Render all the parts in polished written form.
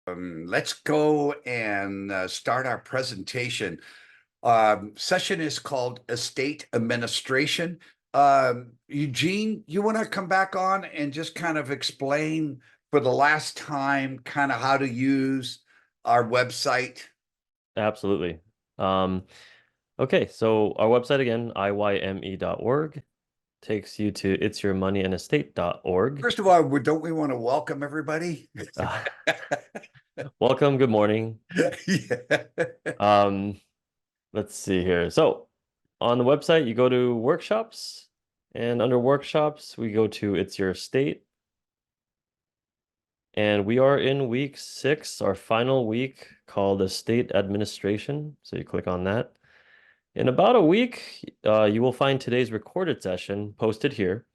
Let's go and start our presentation. Session is called Estate Administration. Eugene, you want to come back on and just kind of explain for the last time kind of how to use our website? Absolutely. Okay, so our website again, iyme.org, takes you to itsyourmoneyandestate.org. First of all, don't we want to welcome everybody? Uh, welcome, good morning. Yeah. Um, let's see here. So on the website, you go to workshops, and under workshops, we go to It's Your Estate. And we are in week 6, our final week called Estate Administration. So you click on that. In about a week, you will find today's recorded session posted here,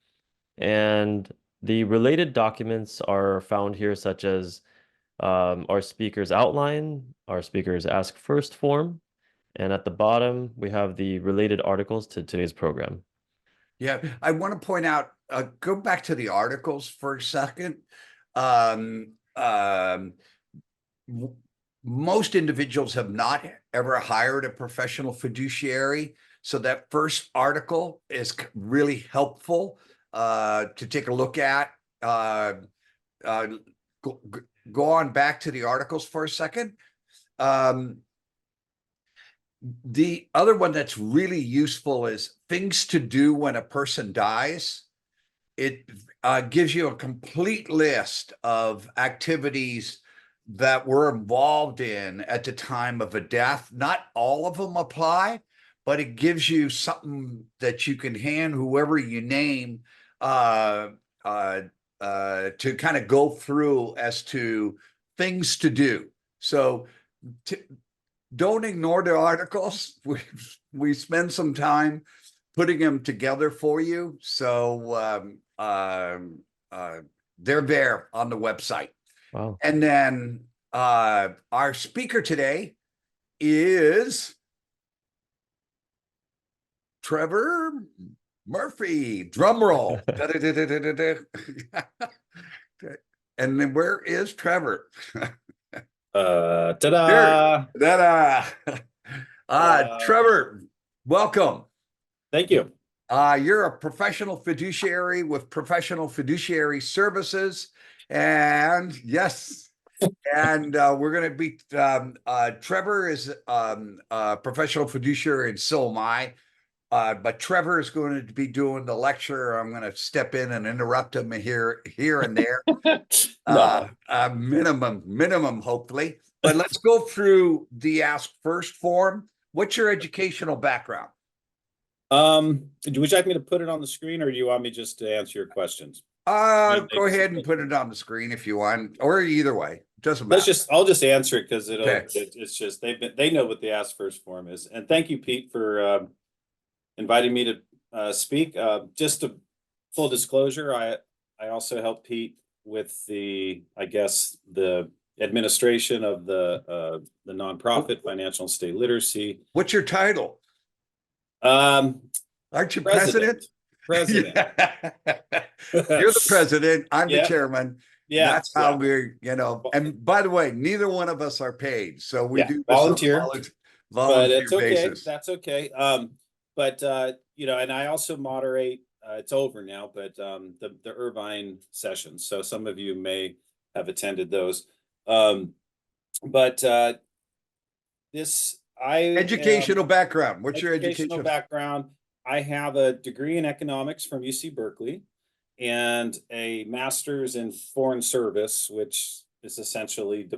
and the related documents are found here, such as our speaker's outline, our speaker's Ask First form, and at the bottom, we have the related articles to today's program. Yeah, I want to point out, go back to the articles for a second. Um, um, Most individuals have not ever hired a professional fiduciary. So that first article is really helpful to take a look at. Go on back to the articles for a second. The other one that's really useful is things to do when a person dies. It gives you a complete list of activities that we're involved in at the time of a death. Not all of them apply, but it gives you something that you can hand whoever you name to kind of go through as to things to do. So don't ignore the articles. We spend some time putting them together for you. So they're there on the website. Wow. And then our speaker today is Trevor Murphy. Drum roll. And then where is Trevor? Ta-da! Trevor, welcome. Thank you. You're a professional fiduciary with Professional Fiduciary Services. And yes, and we're going to be, Trevor is a professional fiduciary, and so am I. But Trevor is going to be doing the lecture. I'm going to step in and interrupt him here and there. No. Minimum, hopefully. But let's go through the Ask First form. What's your educational background? Would you like me to put it on the screen, or do you want me just to answer your questions? Go ahead and put it on the screen if you want, or either way. Doesn't matter. I'll just answer it because Okay. it's just they know what the Ask First form is. And thank you, Pete, for inviting me to speak. Just a full disclosure, I also help Pete with the administration of the nonprofit Financial and State Literacy. What's your title? Aren't you President? You're the president. I'm the chairman. Yeah, that's how we're, and by the way, neither one of us are paid. So we do volunteer, but it's okay. basis. That's okay. And I also moderate, it's over now, but the Irvine sessions. So some of you may have attended those. Educational background. What's your educational background? I have a degree in economics from UC Berkeley and a master's in foreign service, which is essentially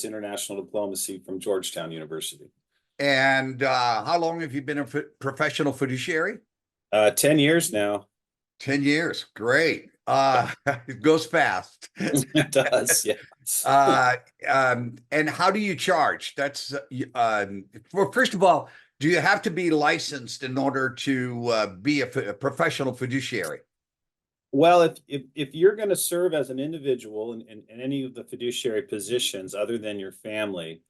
international diplomacy from Georgetown University. And how long have you been a professional fiduciary? 10 years now. 10 years. Great. It goes fast. It does, yeah. And how do you charge? That's well, first of all, do you have to be licensed in order to be a professional fiduciary? Well, if you're going to serve as an individual in any of the fiduciary positions other than your family,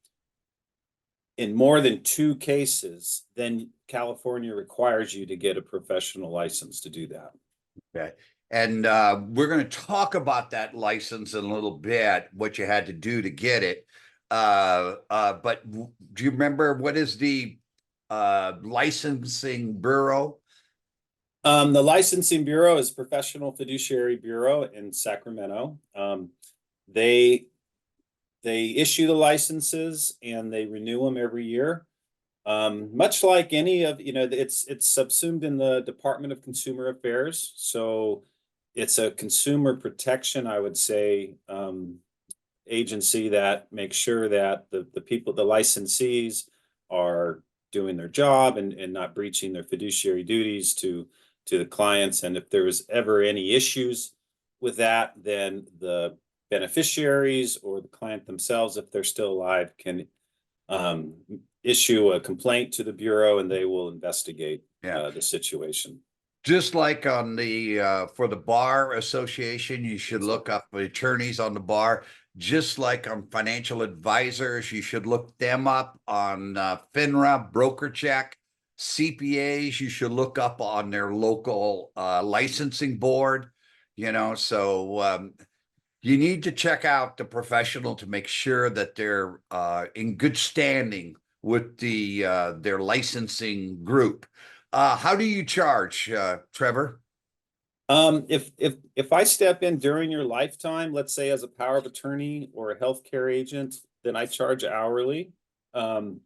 in more than 2 cases, then California requires you to get a professional license to do that. Okay. And we're going to talk about that license in a little bit, what you had to do to get it. But do you remember what is the licensing bureau? The licensing bureau is Professional Fiduciary Bureau in Sacramento. They issue the licenses and they renew them every year. Much like any of, it's subsumed in the Department of Consumer Affairs. So it's a consumer protection, I would say, agency that makes sure that the people, the licensees, are doing their job and not breaching their fiduciary duties to the clients. And if there's ever any issues with that, then the beneficiaries or the client themselves, if they're still alive, can issue a complaint to the bureau and they will investigate the situation. Just like on the for the bar association, you should look up attorneys on the bar. Just like on financial advisors, you should look them up on FINRA, broker check. CPAs, you should look up on their local licensing board. So you need to check out the professional to make sure that they're in good standing with their licensing group. How do you charge, Trevor? If I step in during your lifetime, let's say as a power of attorney or a healthcare agent, then I charge hourly. And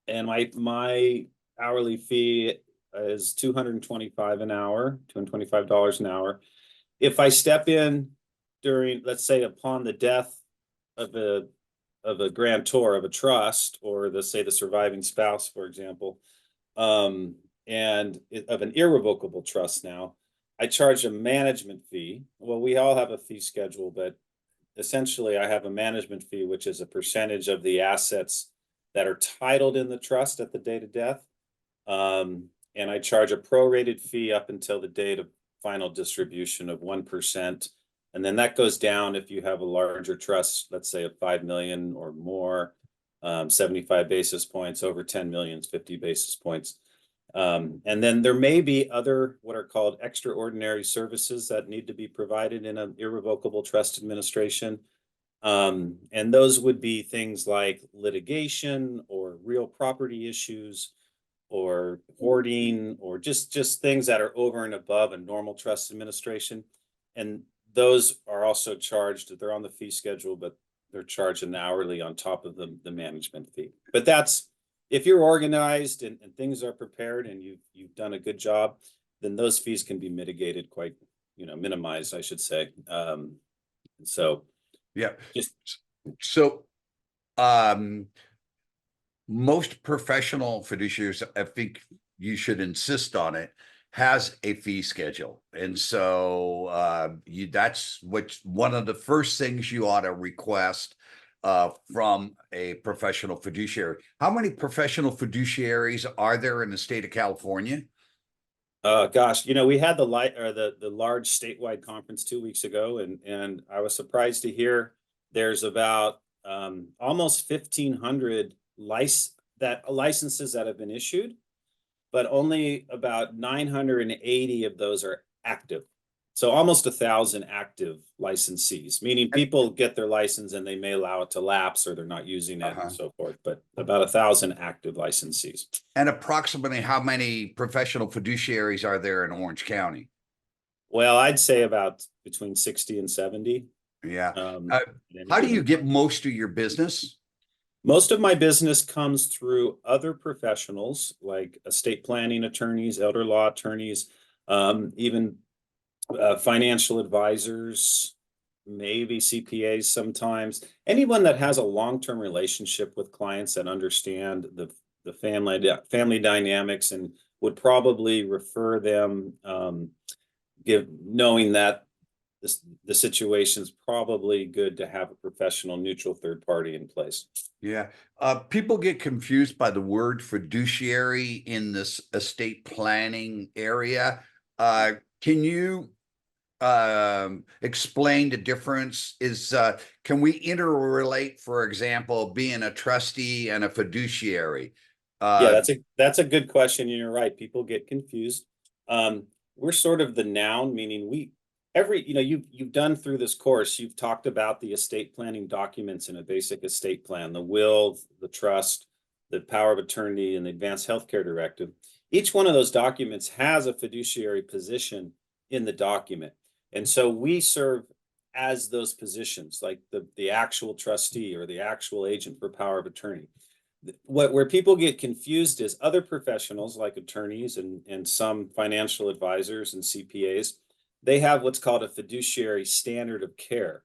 my hourly fee is $225 an hour, $225 an hour. If I step in during, let's say, upon the death of a grantor of a trust, or say the surviving spouse, for example, and of an irrevocable trust now, I charge a management fee. Well, we all have a fee schedule, but essentially I have a management fee, which is a percentage of the assets that are titled in the trust at the date of death. And I charge a prorated fee up until the date of final distribution of 1%. And then that goes down if you have a larger trust, let's say of 5 million or more, 75 basis points, over 10 million, 50 basis points. And then there may be other what are called extraordinary services that need to be provided in an irrevocable trust administration. And those would be things like litigation or real property issues or hoarding or just things that are over and above a normal trust administration. And those are also charged. They're on the fee schedule, but they're charged an hourly on top of the management fee. But that's, if you're organized and things are prepared and you've done a good job, then those fees can be mitigated quite, minimized, I should say. So Yeah. just So most professional fiduciaries, I think you should insist on it, has a fee schedule. And so that's one of the first things you ought to request from a professional fiduciary. How many professional fiduciaries are there in the state of California? Gosh, we had the large statewide conference 2 weeks ago, and I was surprised to hear there's about almost 1,500 licenses that have been issued, but only about 980 of those are active. So almost 1,000 active licensees, meaning people get their license and they may allow it to lapse or they're not using it and so forth, but about 1,000 active licensees. And approximately how many professional fiduciaries are there in Orange County? Well, I'd say about between 60 and 70. Yeah. How do you get most of your business? Most of my business comes through other professionals like estate planning attorneys, elder law attorneys, even financial advisors, maybe CPAs sometimes. Anyone that has a long-term relationship with clients and understand the family dynamics and would probably refer them, knowing that the situation is probably good to have a professional neutral third party in place. Yeah. People get confused by the word fiduciary in this estate planning area. Can you explain the difference? Can we interrelate, for example, being a trustee and a fiduciary? Yeah, that's a good question. And you're right. People get confused. we're sort of the noun, meaning you've done through this course, you've talked about the estate planning documents in a basic estate plan, the will, the trust, the power of attorney, and the advanced healthcare directive. Each one of those documents has a fiduciary position in the document. And so we serve as those positions, like the actual trustee or the actual agent for power of attorney. Where people get confused is other professionals like attorneys and some financial advisors and CPAs, they have what's called a fiduciary standard of care.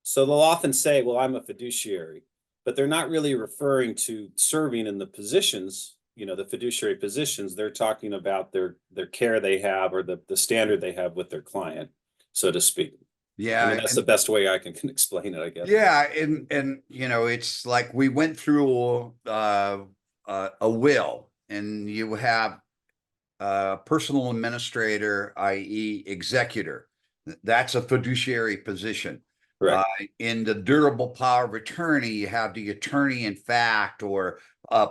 So they'll often say, well, I'm a fiduciary, but they're not really referring to serving in the positions, the fiduciary positions. They're talking about their care they have, or the standard they have with their client, so to speak. Yeah. I mean, that's the best way I can explain it, I guess. Yeah, and it's like we went through a will, and you have a personal administrator, i.e. executor. That's a fiduciary position. Right. In the durable power of attorney, you have the attorney in fact, or a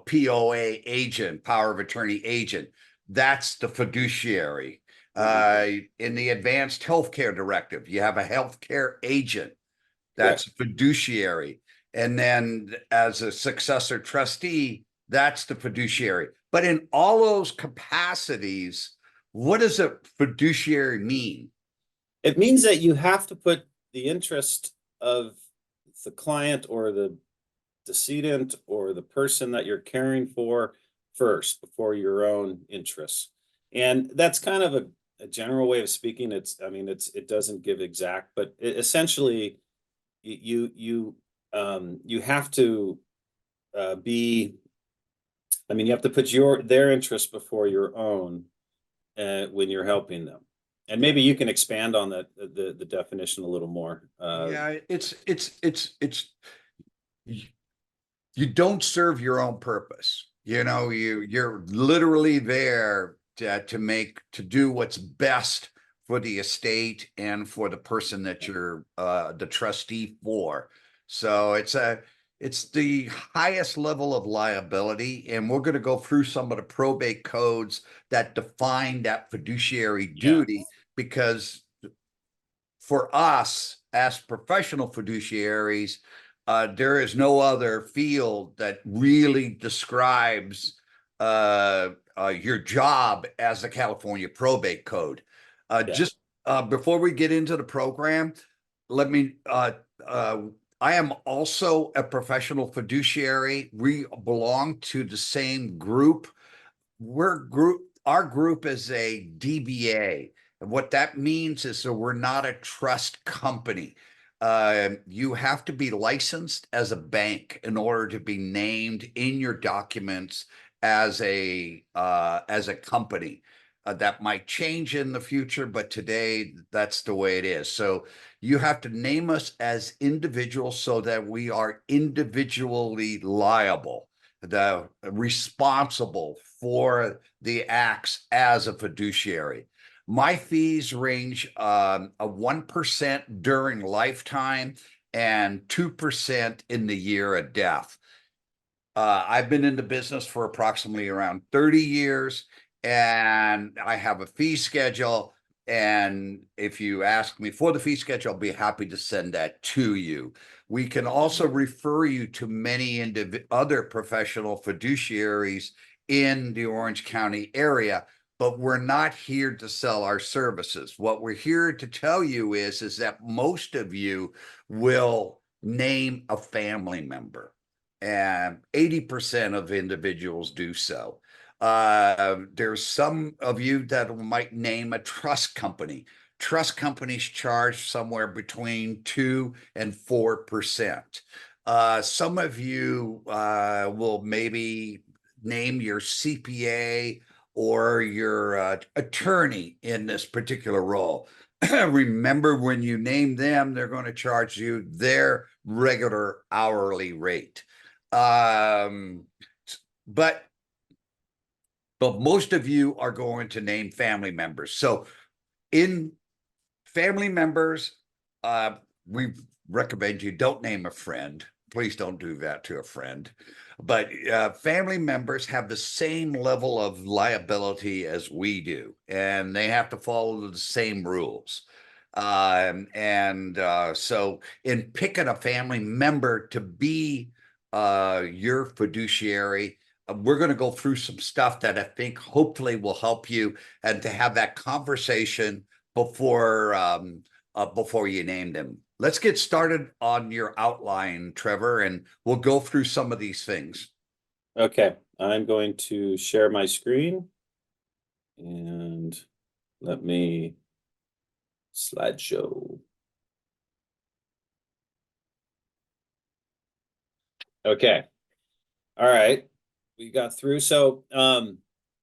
POA agent, power of attorney agent. That's the fiduciary. In the advanced healthcare directive, you have a healthcare agent. That's a fiduciary. And then as a successor trustee, that's the fiduciary. But in all those capacities, what does a fiduciary mean? It means that you have to put the interest of the client or the decedent or the person that you're caring for first before your own interests. And that's kind of a general way of speaking. It doesn't give exact, but essentially you have to you have to put their interest before your own when you're helping them. And maybe you can expand on the definition a little more. Yeah, it's you don't serve your own purpose. You're literally there to do what's best for the estate and for the person that you're the trustee for. So it's the highest level of liability, and we're going to go through some of the probate codes that define that fiduciary duty, because for us as professional fiduciaries, there is no other field that really describes your job as the California Probate Code. Just before we get into the program, let me, I am also a professional fiduciary. We belong to the same group. Our group is a DBA. And what that means is that we're not a trust company. You have to be licensed as a bank in order to be named in your documents as a company. That might change in the future, but today that's the way it is. So you have to name us as individuals so that we are individually liable, responsible for the acts as a fiduciary. My fees range a 1% during lifetime and 2% in the year of death. I've been in the business for approximately around 30 years, and I have a fee schedule. And if you ask me for the fee schedule, I'll be happy to send that to you. We can also refer you to many other professional fiduciaries in the Orange County area, but we're not here to sell our services. What we're here to tell you is that most of you will name a family member, and 80% of individuals do so. There's some of you that might name a trust company. Trust companies charge somewhere between 2 and 4%. Some of you will maybe name your CPA or your attorney in this particular role. Remember, when you name them, they're going to charge you their regular hourly rate. But most of you are going to name family members. So in family members, we recommend you don't name a friend. please don't do that to a friend. But family members have the same level of liability as we do, and they have to follow the same rules. So in picking a family member to be your fiduciary, we're going to go through some stuff that I think hopefully will help you, and to have that conversation before you name them. Let's get started on your outline, Trevor, and we'll go through some of these things. Okay, I'm going to share my screen, and let me slideshow. Okay. All right. We got through. So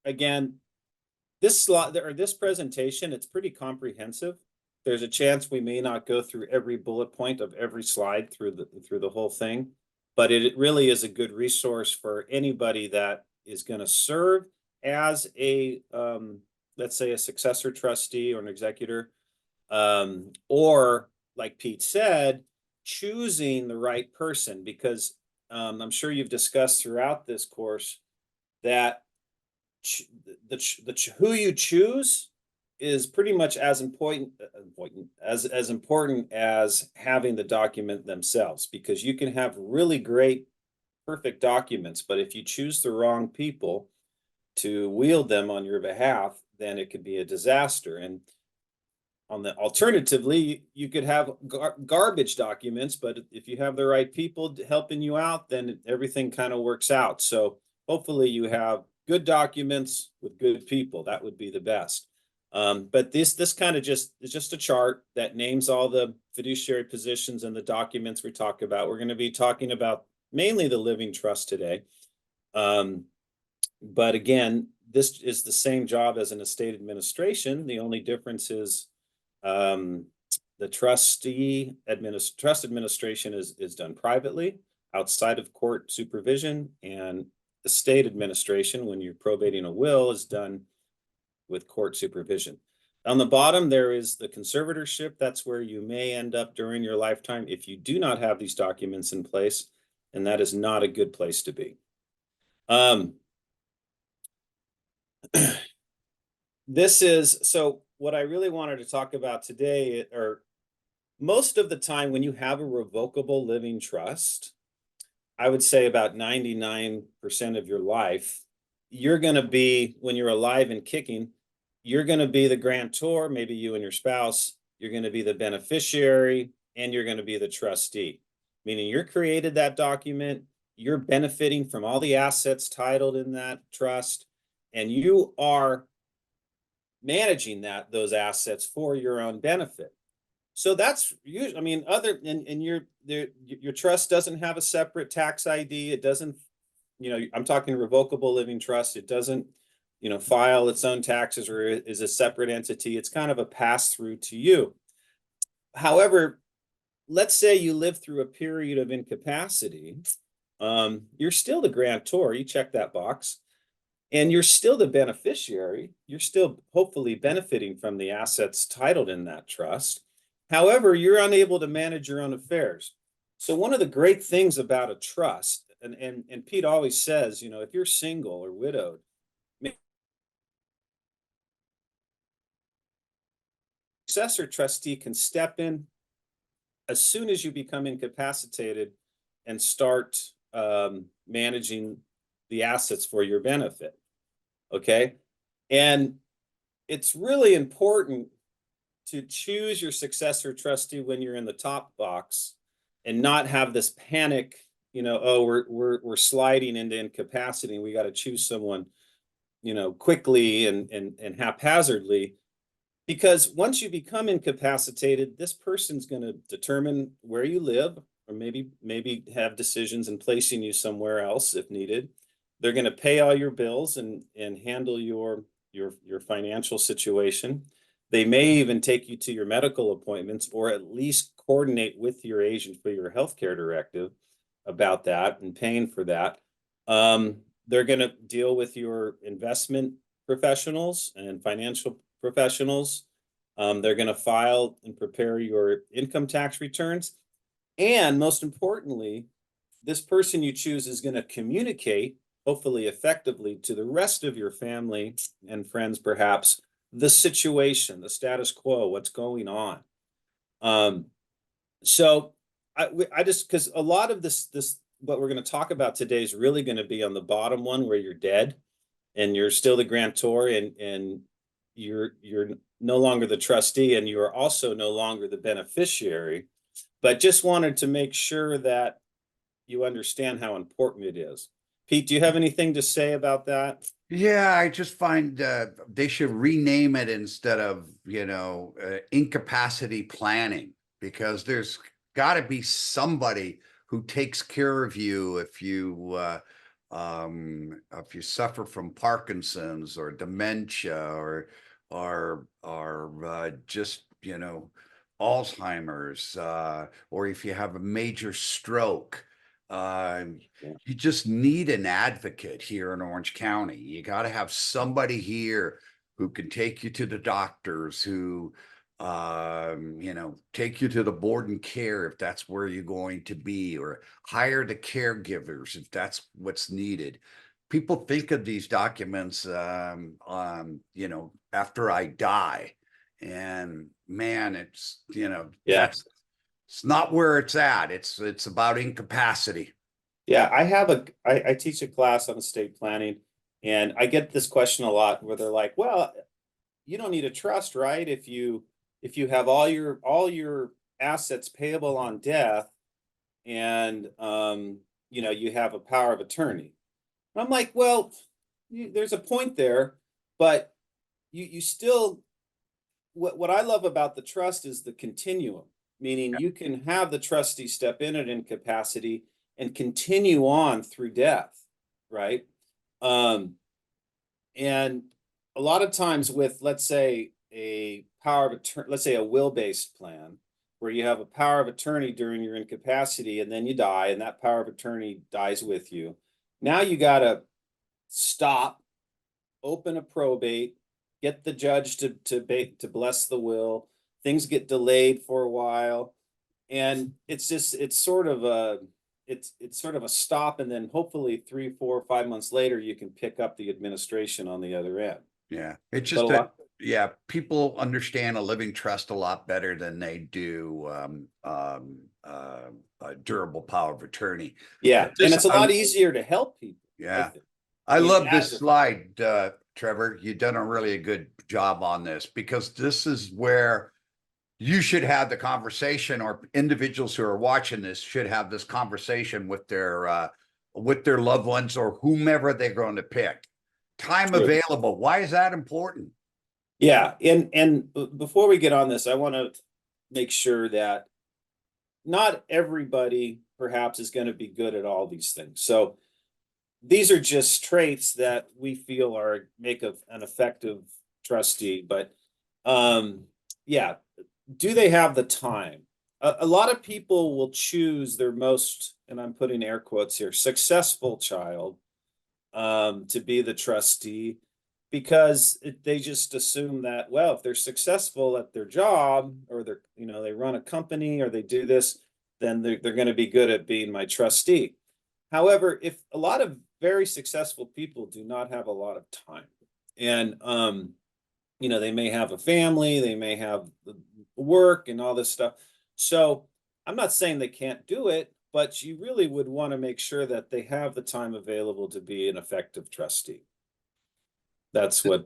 again, this slide or this presentation, it's pretty comprehensive. There's a chance we may not go through every bullet point of every slide through the whole thing, but it really is a good resource for anybody that is going to serve as a let's say a successor trustee or an executor, or like Pete said, choosing the right person, because I'm sure you've discussed throughout this course that who you choose is pretty much as important as having the document themselves, because you can have really great, perfect documents, but if you choose the wrong people to wield them on your behalf, then it could be a disaster. And on the alternatively, you could have garbage documents, but if you have the right people helping you out, then everything kind of works out. So hopefully you have good documents with good people. That would be the best. But this kind of is just a chart that names all the fiduciary positions and the documents we talk about. We're going to be talking about mainly the living trust today. But again, this is the same job as an estate administration. The only difference is the trust administration is done privately outside of court supervision, and estate administration, when you're probating a will, is done with court supervision. On the bottom, there is the conservatorship. That's where you may end up during your lifetime if you do not have these documents in place, and that is not a good place to be. So what I really wanted to talk about today, or most of the time when you have a revocable living trust, I would say about 99% of your life, you're going to be, when you're alive and kicking, you're going to be the grantor, maybe you and your spouse, you're going to be the beneficiary, and you're going to be the trustee, meaning you're created that document, you're benefiting from all the assets titled in that trust, and you are managing those assets for your own benefit. So that's usually, I mean, your trust doesn't have a separate tax ID. It doesn't, I'm talking revocable living trust. It doesn't, file its own taxes or is a separate entity. It's kind of a pass through to you. However, let's say you live through a period of incapacity. You're still the grantor. You check that box. And you're still the beneficiary. You're still hopefully benefiting from the assets titled in that trust. However, you're unable to manage your own affairs. So one of the great things about a trust, and Pete always says, if you're single or widowed, successor trustee can step in as soon as you become incapacitated and start managing the assets for your benefit. Okay. And it's really important to choose your successor trustee when you're in the top box and not have this panic, oh, we're sliding into incapacity. We got to choose someone, quickly and haphazardly, because once you become incapacitated, this person's going to determine where you live, or maybe have decisions in placing you somewhere else if needed. They're going to pay all your bills and handle your financial situation. They may even take you to your medical appointments, or at least coordinate with your agent for your healthcare directive about that and paying for that. They're going to deal with your investment professionals and financial professionals. They're going to file and prepare your income tax returns. And most importantly, this person you choose is going to communicate, hopefully effectively, to the rest of your family and friends, perhaps, the situation, the status quo, what's going on. So I just, because a lot of this what we're going to talk about today is really going to be on the bottom one, where you're dead and you're still the grantor, and you're no longer the trustee, and you are also no longer the beneficiary. But just wanted to make sure that you understand how important it is. Pete, do you have anything to say about that? Yeah, I just find they should rename it instead of, incapacity planning, because there's got to be somebody who takes care of you if you suffer from Parkinson's or dementia or just, Alzheimer's, or if you have a major stroke. You just need an advocate here in Orange County. You got to have somebody here who can take you to the doctors, who, take you to the board and care if that's where you're going to be, or hire the caregivers if that's what's needed. People think of these documents, after I die, and man, it's, Yeah. it's not where it's at. It's about incapacity. Yeah, I teach a class on estate planning, and I get this question a lot where they're like, well, you don't need a trust, right? If you have all your assets payable on death, and you have a power of attorney. And I'm like, well, there's a point there, but you still, what I love about the trust is the continuum, meaning you can have the trustee step in at incapacity and continue on through death, right? And a lot of times with, let's say, a power of attorney, let's say a will-based plan, where you have a power of attorney during your incapacity, and then you die, and that power of attorney dies with you. Now you got to stop, open a probate, get the judge to bless the will. Things get delayed for a while, and it's sort of a stop, and then hopefully 3, 4, 5 months later you can pick up the administration on the other end. Yeah, it's But just yeah, people understand a living trust a lot better than they do a durable power of attorney. Yeah, and it's a lot easier to help people. Yeah, I mean, love this slide, Trevor. You've done a really good job on this, because this is where you should have the conversation, or individuals who are watching this should have this conversation with their loved ones, or whomever they're going to pick. Time available. Why is that important? Yeah, and before we get on this, I want to make sure that not everybody perhaps is going to be good at all these things. So these are just traits that we feel make an effective trustee. But yeah, do they have the time? A lot of people will choose their most, and I'm putting air quotes here, successful child to be the trustee, because they just assume that, well, if they're successful at their job, or they run a company, or they do this, then they're going to be good at being my trustee. However, if a lot of very successful people do not have a lot of time, and they may have a family, they may have work and all this stuff. So I'm not saying they can't do it, but you really would want to make sure that they have the time available to be an effective trustee. That's my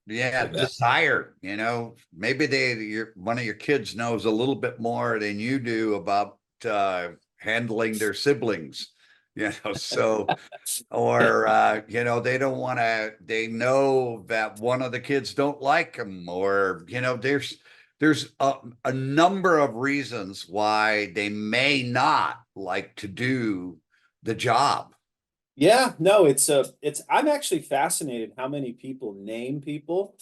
desire. Maybe one of your kids knows a little bit more than you do about handling their siblings, so, or they don't want to, they know that one of the kids don't like them, or there's a number of reasons why they may not like to do the job. Yeah, no, I'm actually fascinated how many people name people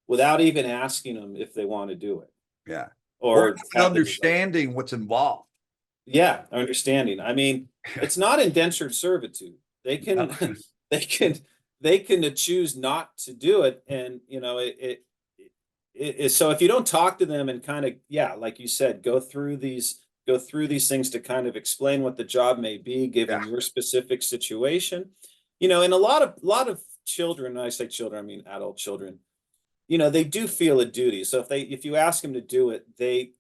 without even asking them if they want to do it. Yeah. Or understanding what's involved. Yeah, understanding. I mean, it's not indentured servitude. They can they can choose not to do it, and so if you don't talk to them and kind of, like you said, go through these go through these things to kind of explain what the job may be, given Yeah. your specific situation. And a lot of children, and I say children, I mean adult children, they do feel a duty. So if you ask them to do it, they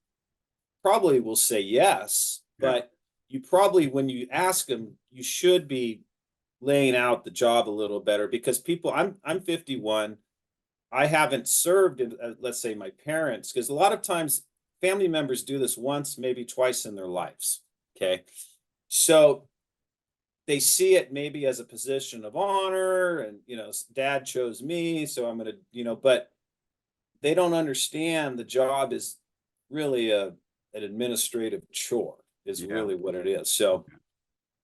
probably will say yes, Yeah. but you probably, when you ask them, you should be laying out the job a little better, because I'm 51. I haven't served in, let's say, my parents, because a lot of times family members do this once, maybe twice in their lives. Okay. So they see it maybe as a position of honor, and, dad chose me, so I'm going to, but they don't understand the job is really an administrative chore, is Yeah. really what it is. So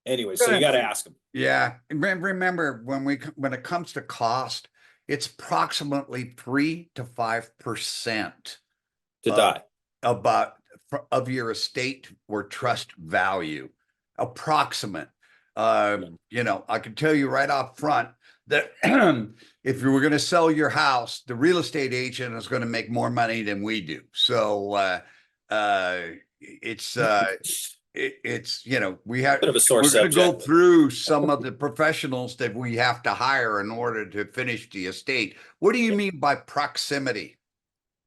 anyway, so Good. you got to ask them. Yeah. And remember, when it comes to cost, it's approximately 3 to 5% To die. of your estate or trust value. Approximate. I can tell you right up front that if you were going to sell your house, the real estate agent is going to make more money than we do. So it's we have, Bit of a sore we're going to go subject. through some of the professionals that we have to hire in order to finish the estate. What do you mean by proximity?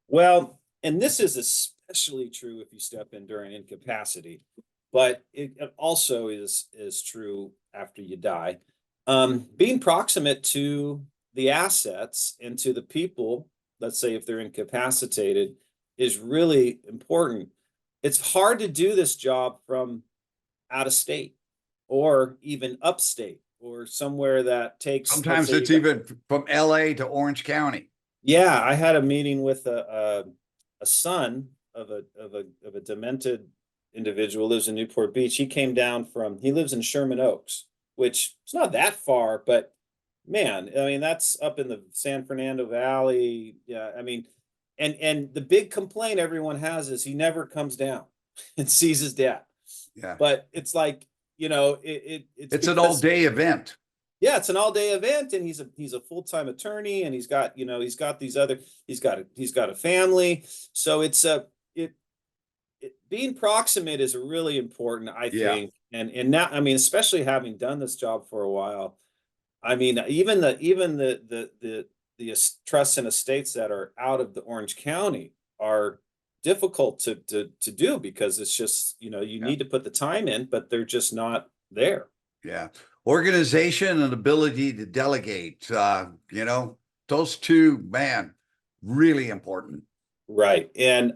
Well, and this is especially true if you step in during incapacity, but it also is true after you die. Being proximate to the assets and to the people, let's say if they're incapacitated, is really important. It's hard to do this job from out of state or even upstate or somewhere that takes. Sometimes it's even from LA to Orange County. Yeah, I had a meeting with a son of a demented individual, lives in Newport Beach. He lives in Sherman Oaks, which is not that far, but man, I mean, that's up in the San Fernando Valley. Yeah, I mean, and the big complaint everyone has is he never comes down and sees his dad. Yeah. But it's like, it's an all-day event. Yeah, it's an all-day event, and he's a full-time attorney, and he's got a family. So being proximate is really important, I think. And now, I mean, especially having done this job for a while, I mean, even the trusts and estates that are out of the Orange County are difficult to do, because it's just, you need to put the time in, but they're just not there. Yeah. Organization and ability to delegate, those two, man, really important. Right. And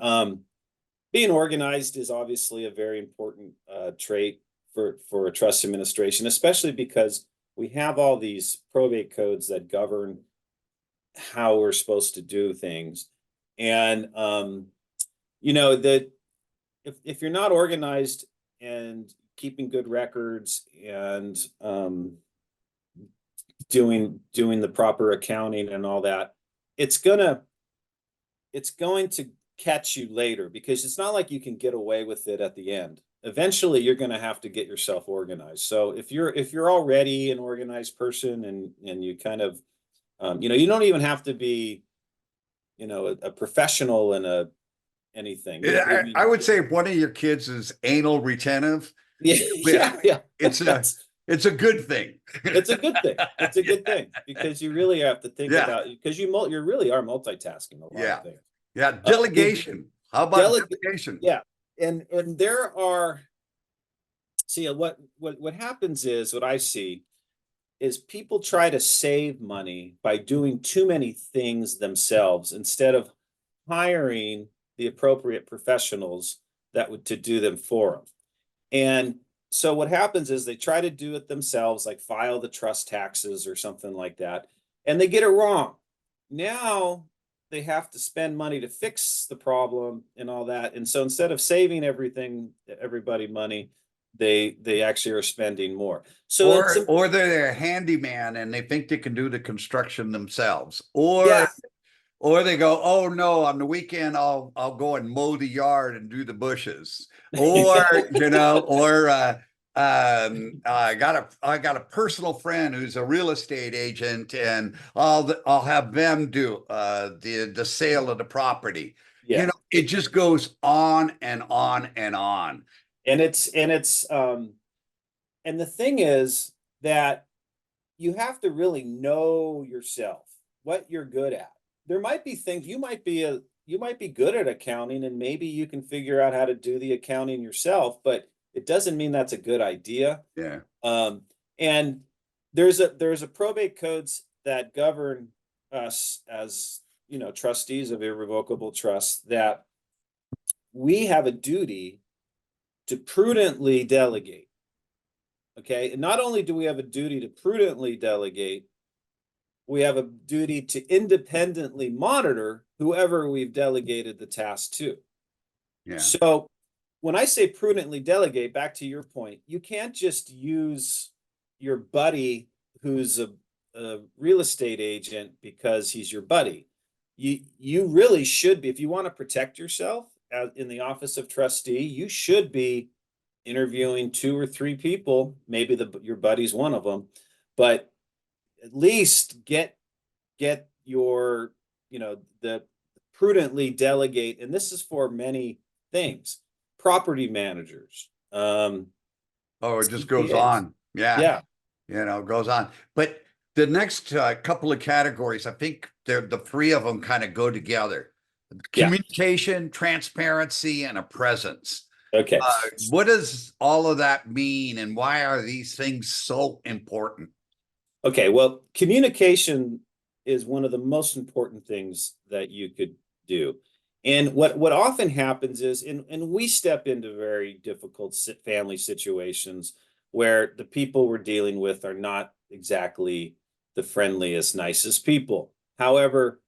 being organized is obviously a very important trait for a trust administration, especially because we have all these probate codes that govern how we're supposed to do things. And that if you're not organized and keeping good records and doing the proper accounting and all that, it's going to catch you later, because it's not like you can get away with it at the end. Eventually you're going to have to get yourself organized. So if you're already an organized person, and you kind of you don't even have to be a professional in anything. I would say if one of your kids is anal retentive, yeah. It's a good thing. It's a good thing. It's a good thing, because you really have to think about it, because you really are multitasking a lot of things. Yeah. Delegation. How about delegation? Yeah. And there are, what happens is, what I see is people try to save money by doing too many things themselves, instead of hiring the appropriate professionals to do them for them. And so what happens is they try to do it themselves, like file the trust taxes or something like that, and they get it wrong. Now they have to spend money to fix the problem and all that. And so instead of saving everybody money, they actually are spending more. So or they're a handyman and they think they can do the construction themselves, or they go, oh no, on the weekend I'll go and mow the yard and do the bushes, or I got a personal friend who's a real estate agent, and I'll have them do the sale of the property. Yeah. It just goes on and on and on. And and the thing is that you have to really know yourself, what you're good at. There might be things you might be good at accounting, and maybe you can figure out how to do the accounting yourself, but it doesn't mean that's a good idea. Yeah. And there's a probate codes that govern us as, trustees of irrevocable trusts, that we have a duty to prudently delegate. Okay. And not only do we have a duty to prudently delegate, we have a duty to independently monitor whoever we've delegated the task to. Yeah. So when I say prudently delegate, back to your point, you can't just use your buddy who's a real estate agent because he's your buddy. You really should be, if you want to protect yourself in the office of trustee, you should be interviewing 2 or 3 people, maybe your buddy's one of them, but at least get your, the prudently delegate. And this is for many things, property managers. Oh, it just goes CPAs. on. Yeah. Yeah. Goes on. But the next couple of categories, I think the 3 of them kind of go together. Yeah. Communication, transparency, and a presence. Okay. What does all of that mean, and why are these things so important? Okay. Well, communication is one of the most important things that you could do. And what often happens is, and we step into very difficult family situations where the people we're dealing with are not exactly the friendliest, nicest people. However,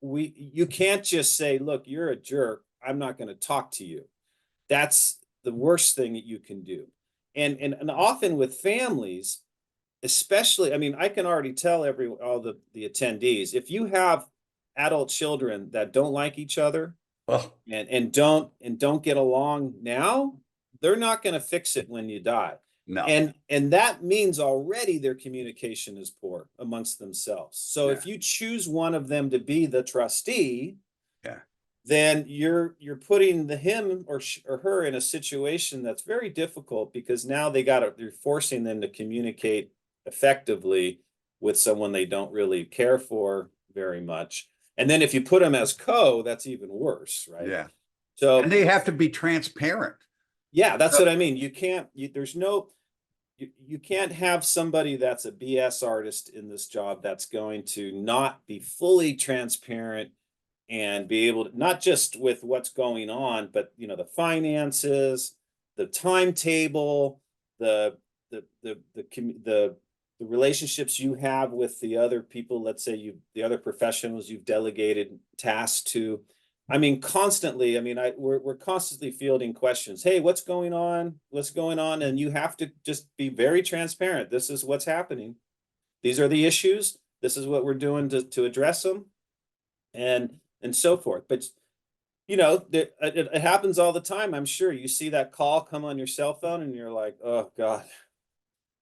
you can't just say, look, you're a jerk, I'm not going to talk to you. That's the worst thing that you can do. And often with families, especially, I mean, I can already tell all the attendees, if you have adult children that don't like each other Oh, and don't get along now, they're not going to fix it when you die. no. And that means already their communication is poor amongst themselves. So Yeah. if you choose one of them to be the trustee, Yeah. then you're putting him or her in a situation that's very difficult, because now they're forcing them to communicate effectively with someone they don't really care for very much. And then if you put them as that's even worse, right? Yeah. So, And they have to be transparent. yeah, that's what I mean. You can't, you can't have somebody that's a BS artist in this job that's going to not be fully transparent and be able to, not just with what's going on, but the finances, the timetable, the relationships you have with the other people, let's say the other professionals you've delegated tasks to. I mean, constantly, we're constantly fielding questions. Hey, what's going on? What's going on? And you have to just be very transparent. This is what's happening. These are the issues. This is what we're doing to address them, and so forth. But it happens all the time. I'm sure you see that call come on your cell phone and you're like, oh God,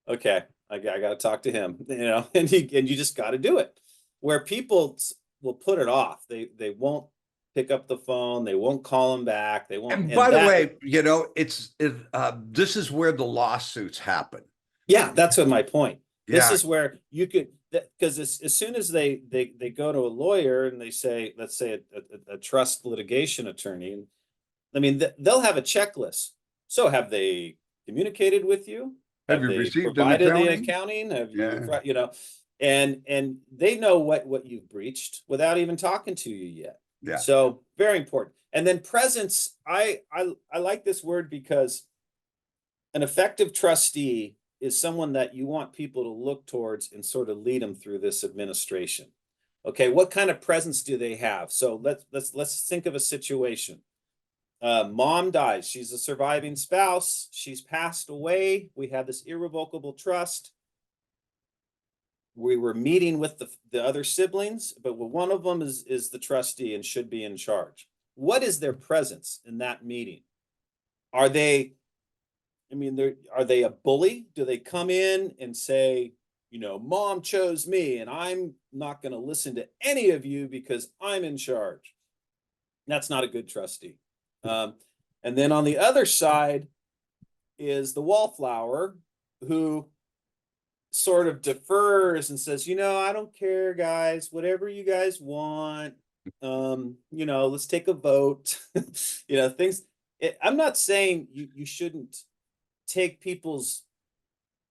okay, I got to talk to him, and you just got to do it. Where people will put it off. They won't pick up the phone. They won't call them back. They won't. And by the way, this is where the lawsuits happen. Yeah, that's what my point. This Yeah. is where you could, because as soon as they go to a lawyer and they say, let's say a trust litigation attorney, I mean, they'll have a checklist. So have they communicated with you? Have you they received an provided the accounting? accounting? Have Yeah. you, and they know what you've breached without even talking to you yet. Yeah. So very important. And then presence, I like this word, because an effective trustee is someone that you want people to look towards and sort of lead them through this administration. Okay, what kind of presence do they have? So let's think of a situation. Mom dies. She's a surviving spouse. She's passed away. We have this irrevocable trust. We were meeting with the other siblings, but one of them is the trustee and should be in charge. What is their presence in that meeting? Are they a bully? Do they come in and say, Mom chose me and I'm not going to listen to any of you because I'm in charge? That's not a good trustee. And then on the other side, is the wallflower who sort of defers and says, I don't care, guys, whatever you guys want. Let's take a vote. Things. I'm not saying you shouldn't take people's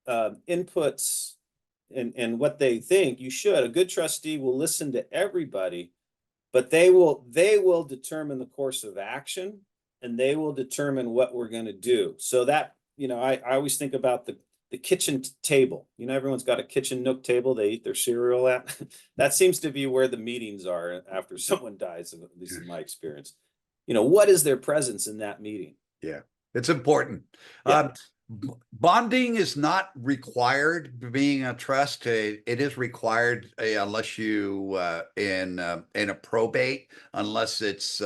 inputs and what they think. You should. A good trustee will listen to everybody, but they will determine the course of action, and they will determine what we're going to do. So that, I always think about the kitchen table. Everyone's got a kitchen nook table they eat their cereal at. That seems to be where the meetings are after someone dies, at least in my experience. What is their presence in that meeting? Yeah, it's important. Yeah. Bonding is not required being a trust. It is required unless you in a probate, unless it's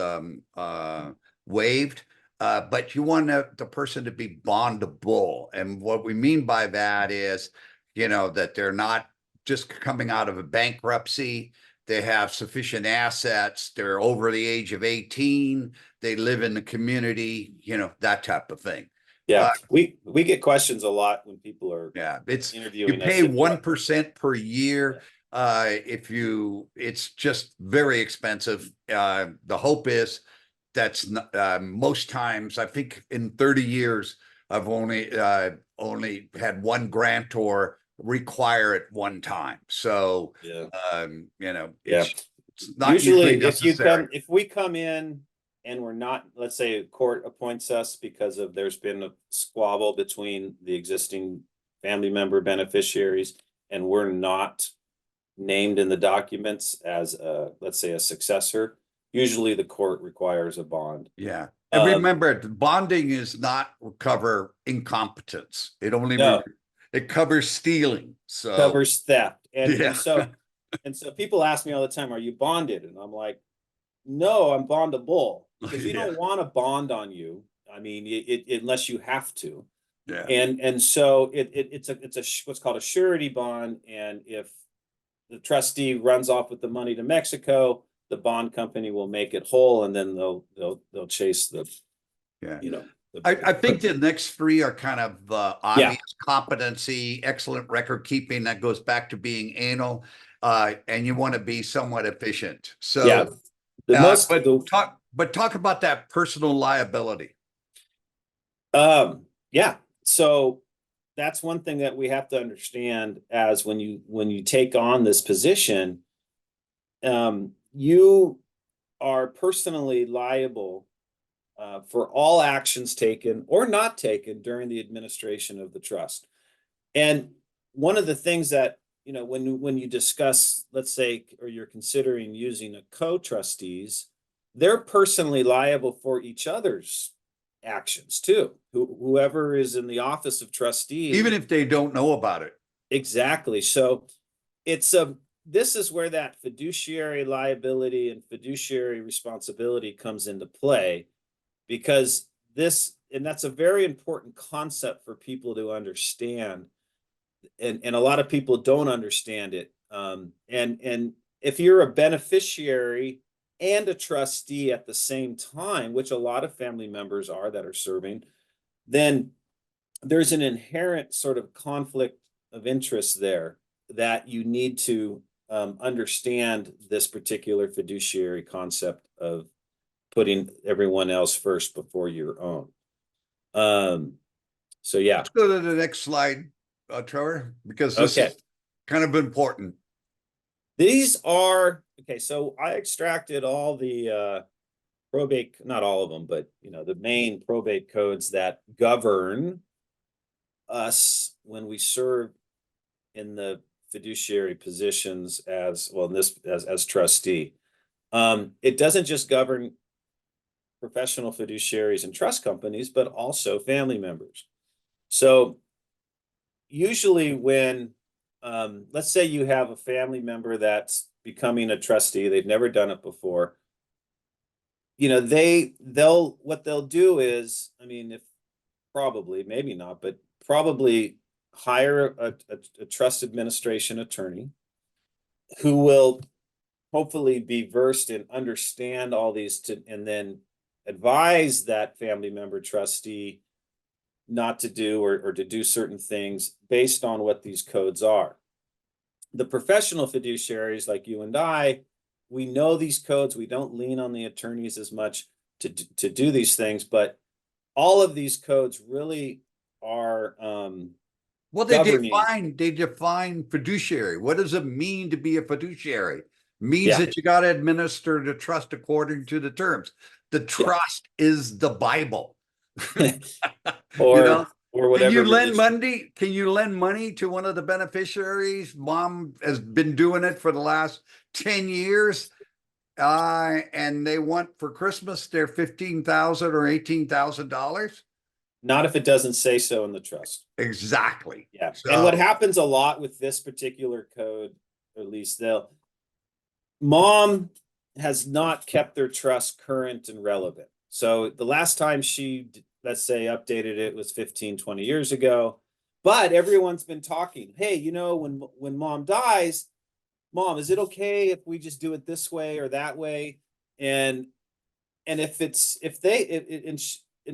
waived. But you want the person to be bondable, and what we mean by that is, that they're not just coming out of a bankruptcy. They have sufficient assets. They're over the age of 18. They live in the community. That type of thing. Yeah, we get questions a lot when people are it's interviewing. You pay 1% per year. It's just very expensive. The hope is that's most times, I think in 30 years, I've only had one grantor require it one time. So it's not usually necessary. if we come in and we're not, let's say a court appoints us because there's been a squabble between the existing family member beneficiaries, and we're not named in the documents as let's say a successor, usually the court requires a bond. Yeah. And remember, bonding is not cover incompetence. It only it covers stealing. So covers theft. And so people ask me all the time, are you bonded? And I'm like, no, I'm bondable, because you don't want a bond on you. I mean, unless you have to. Yeah. And so it's what's called a surety bond. And if the trustee runs off with the money to Mexico, the bond company will make it whole, and then they'll chase the. I think the next three are kind of obvious: competency, excellent record keeping. That goes back to being anal, and you want to be somewhat efficient. So talk about that personal liability. So that's one thing that we have to understand, as when you take on this position, you are personally liable for all actions taken or not taken during the administration of the trust. And one of the things that, when you discuss, let's say, or you're considering using a co-trustees, they're personally liable for each other's actions too. Whoever is in the office of trustee, even if they don't know about it. Exactly. So this is where that fiduciary liability and fiduciary responsibility comes into play, because that's a very important concept for people to understand. And a lot of people don't understand it. And if you're a beneficiary and a trustee at the same time, which a lot of family members are that are serving, then there's an inherent sort of conflict of interest there that you need to understand this particular fiduciary concept of putting everyone else first before your own. So yeah. Let's go to the next slide, Trevor, because this is kind of important. These are, so I extracted all the probate, not all of them, but the main probate codes that govern us when we serve in the fiduciary positions as well, as trustee. It doesn't just govern professional fiduciaries and trust companies, but also family members. So usually when let's say you have a family member that's becoming a trustee, they've never done it before. What they'll do is, probably, maybe not, but probably hire a trust administration attorney who will hopefully be versed and understand all these, and then advise that family member trustee not to do or to do certain things based on what these codes are. The professional fiduciaries like you and I, we know these codes. We don't lean on the attorneys as much to do these things, but all of these codes really are Well, governing. they define fiduciary. What does it mean to be a fiduciary? Means Yeah. that you got to administer the trust according to the terms. The trust is the Bible. or You know, or can whatever you lend religion. money? Can you lend money to one of the beneficiaries? Mom has been doing it for the last 10 years. And they want for Christmas their $15,000 or $18,000. Not if it doesn't say so in the trust. Exactly. Yeah. And what So happens a lot with this particular code, or at least mom has not kept their trust current and relevant. So the last time she, let's say, updated it was 15, 20 years ago. But everyone's been talking, hey, you know, when mom dies, mom, is it okay if we just do it this way or that way? And and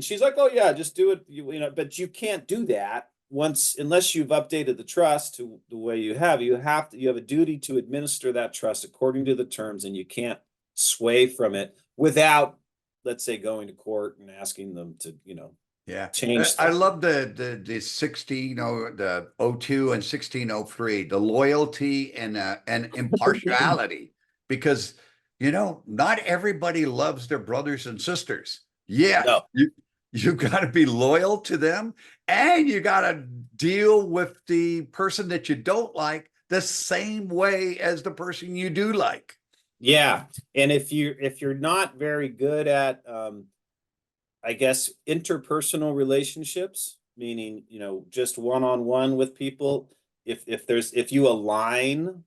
she's like, oh yeah, just do it, you know, but you can't do that once unless you've updated the trust to the way you have. You have a duty to administer that trust according to the terms, and you can't sway from it without, let's say, going to court and asking them to, you know, yeah, change I stuff. love the 1602 and 1603, the loyalty and impartiality, because you know not everybody loves their brothers and sisters. Yeah, No. you got to be loyal to them, and you got to deal with the person that you don't like the same way as the person you do like. Yeah. And if you're not very good at I guess interpersonal relationships, meaning, you know, just one-on-one with people. If you align,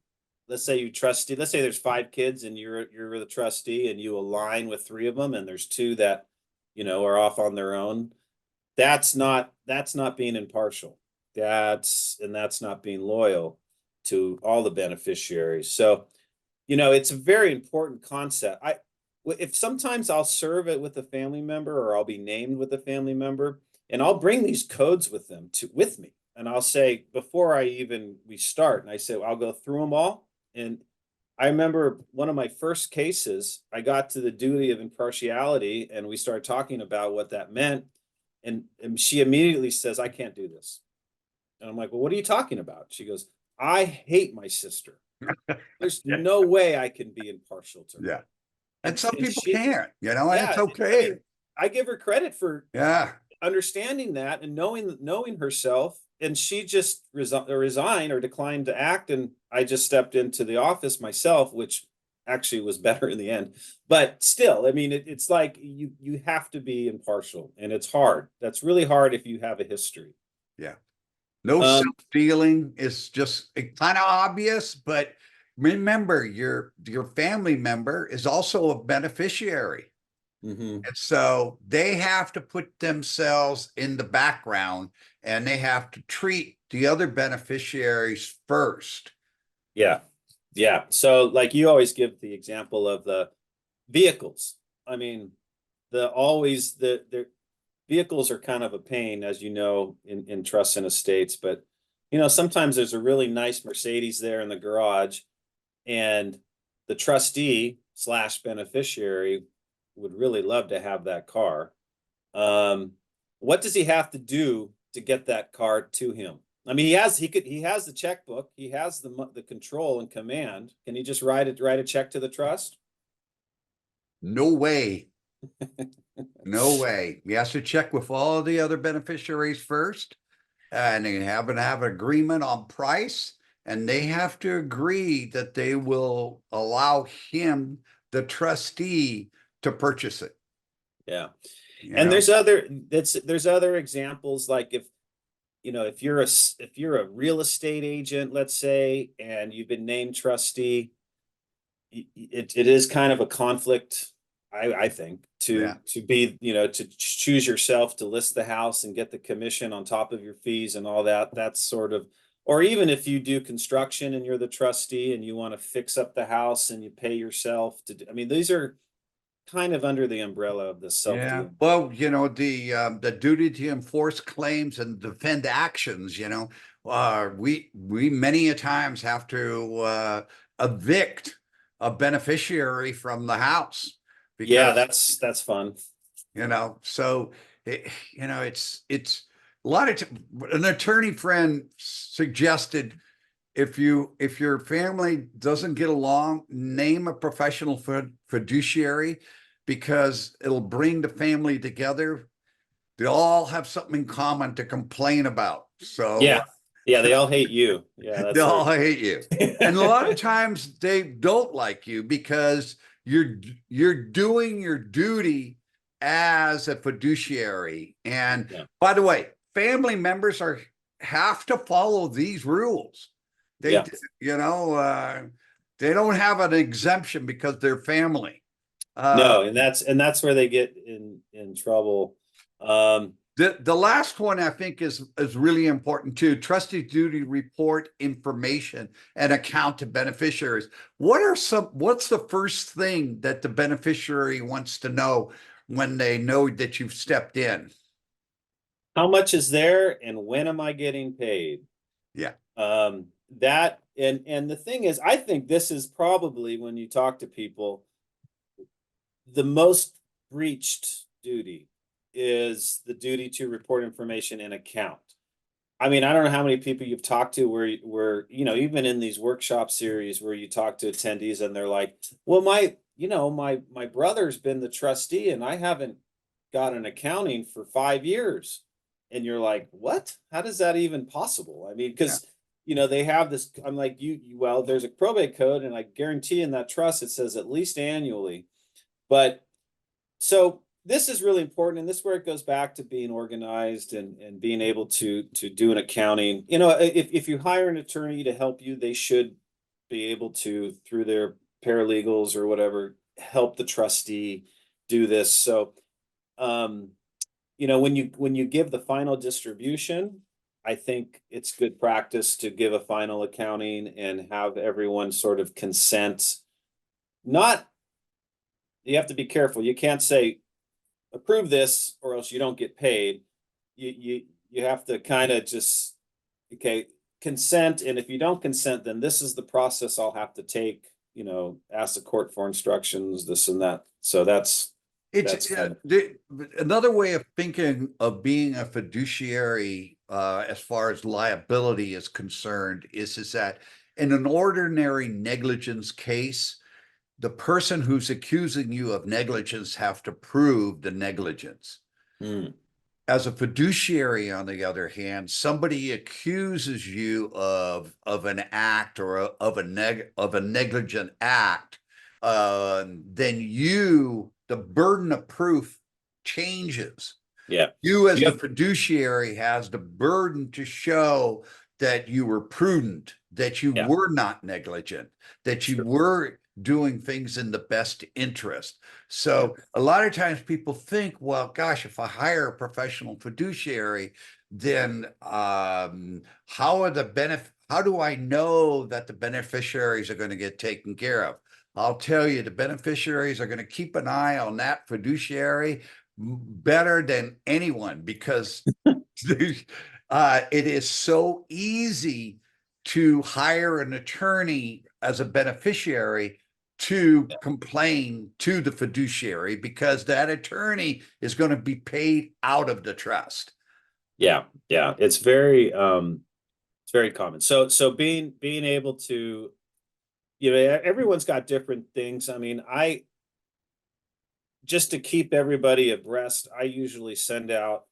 let's say let's say there's 5 kids and you're the trustee and you align with 3 of them and there's 2 that, you know, are off on their own. That's not being impartial. That's not being loyal to all the beneficiaries. So, you know, it's a very important concept. If sometimes I'll serve it with a family member or I'll be named with a family member, and I'll bring these codes with me, and I'll say before we start, and I say, well, I'll go through them all. And I remember one of my first cases, I got to the duty of impartiality, and we started talking about what that meant, and she immediately says, I can't do this. And I'm like, well, what are you talking about? She goes, I hate my sister. There's no way I can be impartial to her. Yeah, and some And people she, can't, you know, and it's yeah, I okay. mean, I give her credit for Yeah. understanding that and knowing herself. And she just resigned or declined to act. And I just stepped into the office myself, which actually was better in the end. But still, I mean, it's like you have to be impartial, and it's hard. That's really hard if you have a history. Yeah. No self-dealing is just kind of obvious, but remember your family member is also a beneficiary. Mm-hmm. And so they have to put themselves in the background and they have to treat the other beneficiaries first. Yeah. Yeah. So like you always give the example of the vehicles. I mean, the vehicles are kind of a pain, as you know, in trusts and estates, but you know, sometimes there's a really nice Mercedes there in the garage, and the trustee slash beneficiary would really love to have that car. Um, what does he have to do to get that car to him? I mean, he has the checkbook, he has the control and command. Can he just write a check to the trust? No way. No way. He has to check with all the other beneficiaries first, and they have an agreement on price, and they have to agree that they will allow him, the trustee, to purchase it. Yeah. You And know? there's other examples, like if you know, if you're a real estate agent, let's say, and you've been named trustee, it is kind of a conflict, I think, Yeah. to be, you know, to choose yourself to list the house and get the commission on top of your fees and all that. That's sort of, or even if you do construction and you're the trustee and you want to fix up the house and you pay yourself to do, I mean, these are kind of under the umbrella of the Yeah, self-dealing. well, the duty to enforce claims and defend actions, we many a times have to evict a beneficiary from the house Yeah, because, that's fun. so it's a lot of an attorney friend suggested if your family doesn't get along, name a professional fiduciary because it'll bring the family together. They all have something in common to complain about. So Yeah, they all hate you. Yeah, they that's all hate you. And a lot of times they don't like you because you're doing your duty as a fiduciary. And Yeah. by the way, family members have to follow these rules. They, Yeah. they don't have an exemption because they're family. No, and that's where they get in trouble. The last one I think is really important too. Trustees' duty to report information and account to beneficiaries. What's the first thing that the beneficiary wants to know when they know that you've stepped in? How much is there and when am I getting paid? Yeah. That and the thing is, I think this is probably, when you talk to people, the most breached duty is the duty to report information and account. I mean, I don't know how many people you've talked to where even in these workshop series where you talk to attendees and they're like, well, my brother's been the trustee and I haven't got an accounting for 5 years. And you're like, what? How does that even possible? I mean, because they have this. I'm like, well, there's a probate code, and I guarantee in that trust it says at least annually. But so this is really important, and this is where it goes back to being organized and being able to do an accounting. If you hire an attorney to help you, they should be able to, through their paralegals or whatever, help the trustee do this. So when you give the final distribution, I think it's good practice to give a final accounting and have everyone sort of consent. You have to be careful. You can't say approve this or else you don't get paid. You have to kind of just, okay, consent, and if you don't consent, then this is the process I'll have to take. Ask the court for instructions, this and that. So that's another way of thinking of being a fiduciary as far as liability is concerned is that in an ordinary negligence case, the person who's accusing you of negligence have to prove the negligence. As a fiduciary, on the other hand, somebody accuses you of an act or of a negligent act, then the burden of proof changes. Yeah. You as a fiduciary has the burden to show that you were prudent, that you were not negligent, that you were doing things in the best interest. So a lot of times people think, well, gosh, if I hire a professional fiduciary, then how do I know that the beneficiaries are going to get taken care of? I'll tell you, the beneficiaries are going to keep an eye on that fiduciary better than anyone because it is so easy to hire an attorney as a beneficiary to complain to the fiduciary because that attorney is going to be paid out of the trust. Yeah. It's very common. So being able to, everyone's got different things. I mean, just to keep everybody abreast, I usually send out,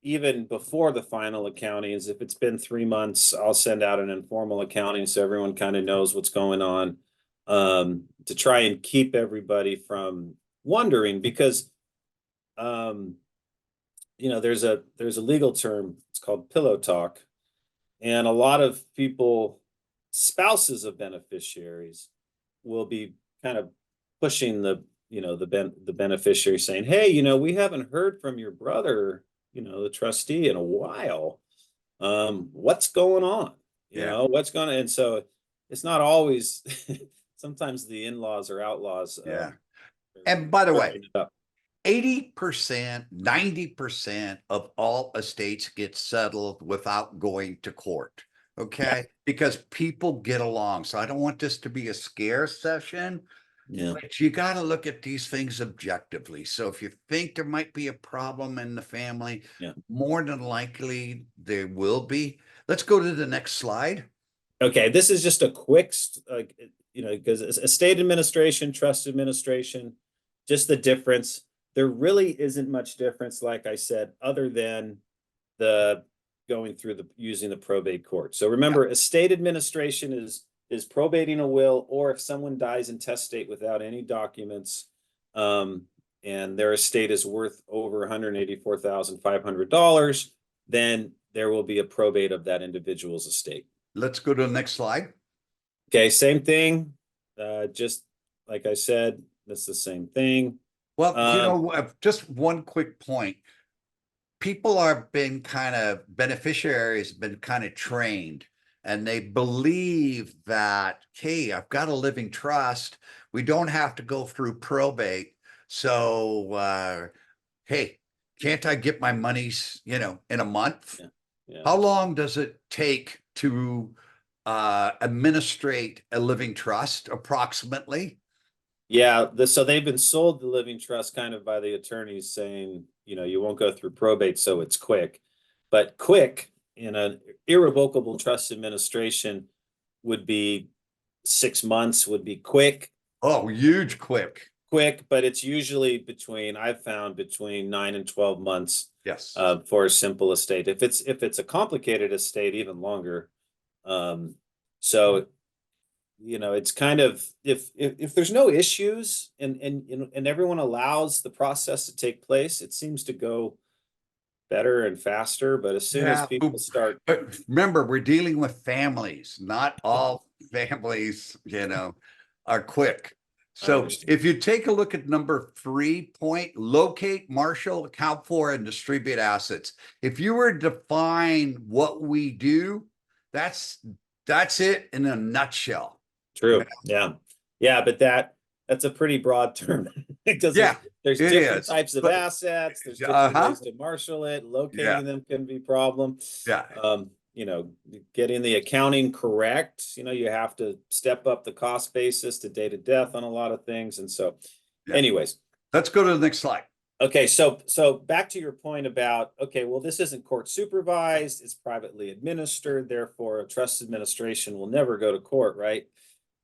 even before the final accountings, if it's been 3 months, I'll send out an informal accounting so everyone kind of knows what's going on, to try and keep everybody from wondering, because there's a legal term, it's called pillow talk, and a lot of people, spouses of beneficiaries, will be kind of pushing the beneficiary, saying, hey, we haven't heard from your brother, the trustee, in a while. What's going on? What's going on? And so it's not always, sometimes the in-laws are outlaws. And by the way, Breaking it up. 80%, 90% of all estates get settled without going to court. Okay. Because people get along. So I don't want this to be a scare session. Yeah. But you got to look at these things objectively. So if you think there might be a problem in the family, Yeah. more than likely there will be. Let's go to the next slide. Okay, this is just a quick, because estate administration, trust administration, just the difference. There really isn't much difference, like I said, other than the going through using the probate court. So remember, estate administration is probating a will, or if someone dies intestate without any documents, and their estate is worth over $184,500, then there will be a probate of that individual's estate. Let's go to the next slide. Okay, same thing. Just like I said, that's the same thing. Well, just one quick point. People are been kind of beneficiaries been kind of trained, and they believe that, hey, I've got a living trust. We don't have to go through probate. So, hey, can't I get my monies, in a month? Yeah. How long does it take to administrate a living trust approximately? Yeah, so they've been sold the living trust kind of by the attorneys saying, you won't go through probate, so it's quick. But quick in an irrevocable trust administration would be 6 months, would be quick. Oh, huge quick. Quick, but it's usually I've found between 9 and 12 months. Yes. For a simple estate. If it's a complicated estate, even longer. So it's kind of, if there's no issues and everyone allows the process to take place, it seems to go better and faster. But as soon as people start, but remember, we're dealing with families. Not all families, are quick. So if you take a look at number 3 point, locate, marshal, account for, and distribute assets. If you were to define what we do, that's it in a nutshell. True. Yeah. But that's a pretty broad term. Because there's different types of assets. There's different ways to marshal it. Locating them can be a problem. Yeah. Getting the accounting correct, you have to step up the cost basis to date of death on a lot of things. And so anyways, let's go to the next slide. Okay. So back to your point about, okay, well, this isn't court supervised, it's privately administered. Therefore a trust administration will never go to court, right?